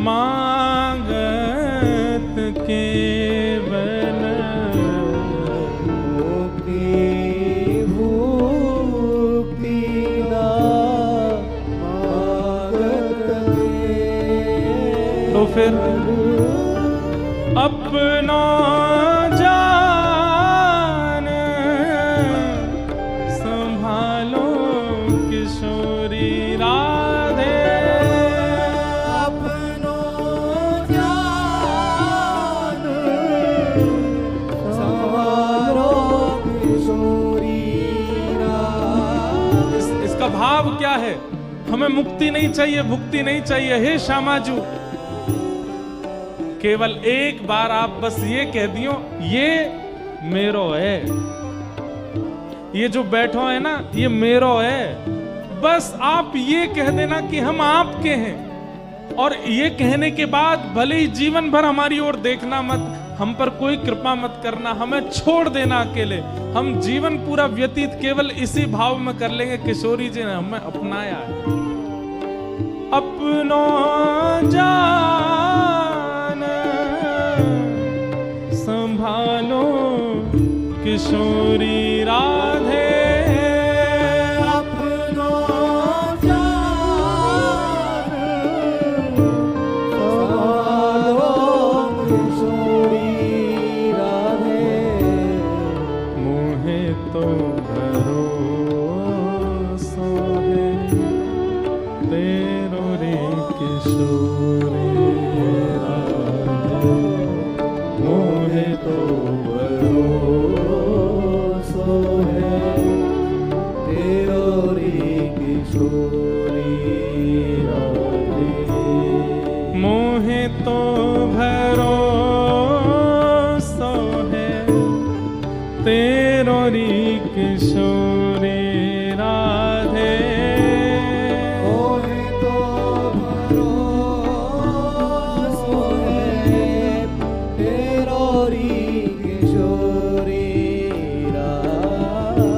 मागत केवल। मुक्ति फिर अपना जान संभालो किशोरी राधे, अपनो जान संभालो किशोरी राधे। इसका भाव क्या है? हमें मुक्ति नहीं चाहिए, भुक्ति नहीं चाहिए। हे श्यामाजू, केवल एक बार आप बस ये कह दियो, ये मेरो है, ये जो बैठो है ना, ये मेरो है। बस आप ये कह देना कि हम आपके हैं, और ये कहने के बाद भले ही जीवन भर हमारी ओर देखना मत, हम पर कोई कृपा मत करना, हमें छोड़ देना अकेले, हम जीवन पूरा व्यतीत केवल इसी भाव में कर लेंगे। किशोरी जी ने हमें अपनाया है। अपनो जान संभालो किशोरी राधे, अपनो जान संभालो किशोरी राधे। मोहे तो भरोसा है तेरो रे किशोरी राधे, मोहे तो भरोसा है तेरो रे किशोरी राधे। मोहे तो भरोसा है तेरो री किशोरी राधे, मोहे तो भरोसा है तेरो रे किशोरी राधे।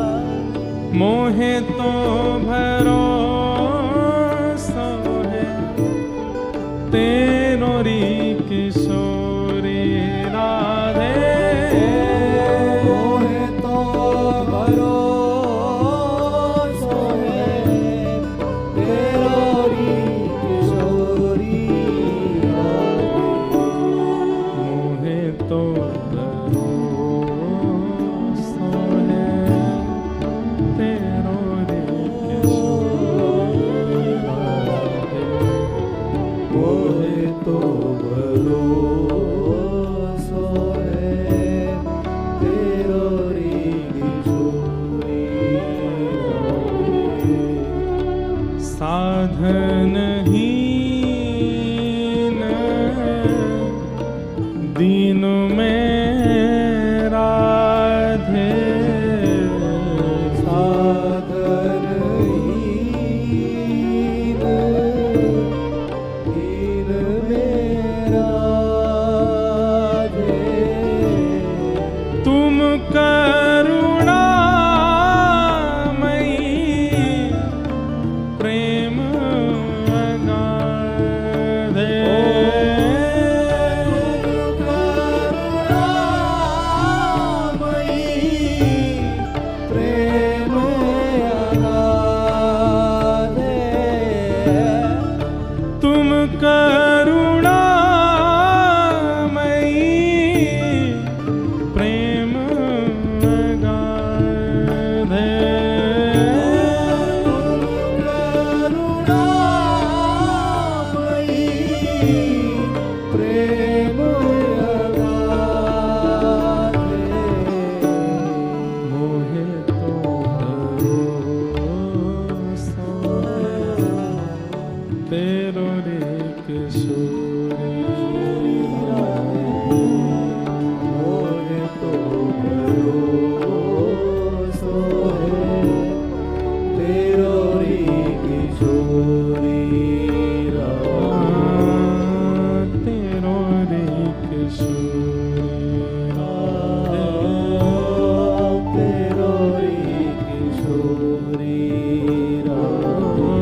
मोहे तो भरोसा है तेरो री किशोरी राधे, मोहे तो भरोसा है तेरो रे किशोरी राधे। मोहे तो भरोसा है तेरो रे किशोरी राधे, मोहे तो भरोसा है तेरो रे किशोरी राधे। साधनहीन दीन में राधे, साधनहीन दीन मेरा राधे। तुम करुणामयी प्रेम अगाधे, प्रेम अगाधे। तुम करुणामयी प्रेम अगाधे, करुणामयी प्रेम अगाधे। मोहे तो भरोसा है तेरो रे किशोरी राधे, मोहे तो भरोसा है तेरो रे किशोरी राधे। तेरो रे किशोरी राधे, तेरो रे किशोरी राधे।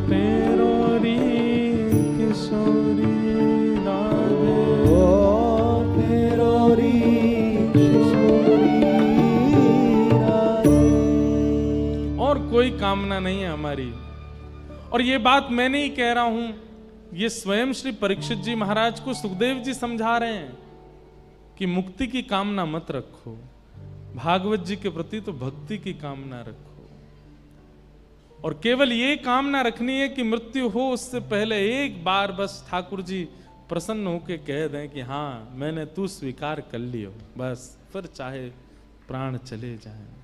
तेरो रे किशोरी राधे, तेरो रे किशोरी राधे। और कोई कामना नहीं है हमारी। और ये बात मैं नहीं कह रहा हूं, ये स्वयं श्री परीक्षित जी महाराज को सुखदेव जी समझा रहे हैं कि मुक्ति की कामना मत रखो, भागवत जी के प्रति तो भक्ति की कामना रखो, और केवल ये कामना रखनी है कि मृत्यु हो उससे पहले एक बार बस ठाकुर जी प्रसन्न होके कह दें कि हाँ मैंने तू स्वीकार कर लियो, बस फिर चाहे प्राण चले जाएं।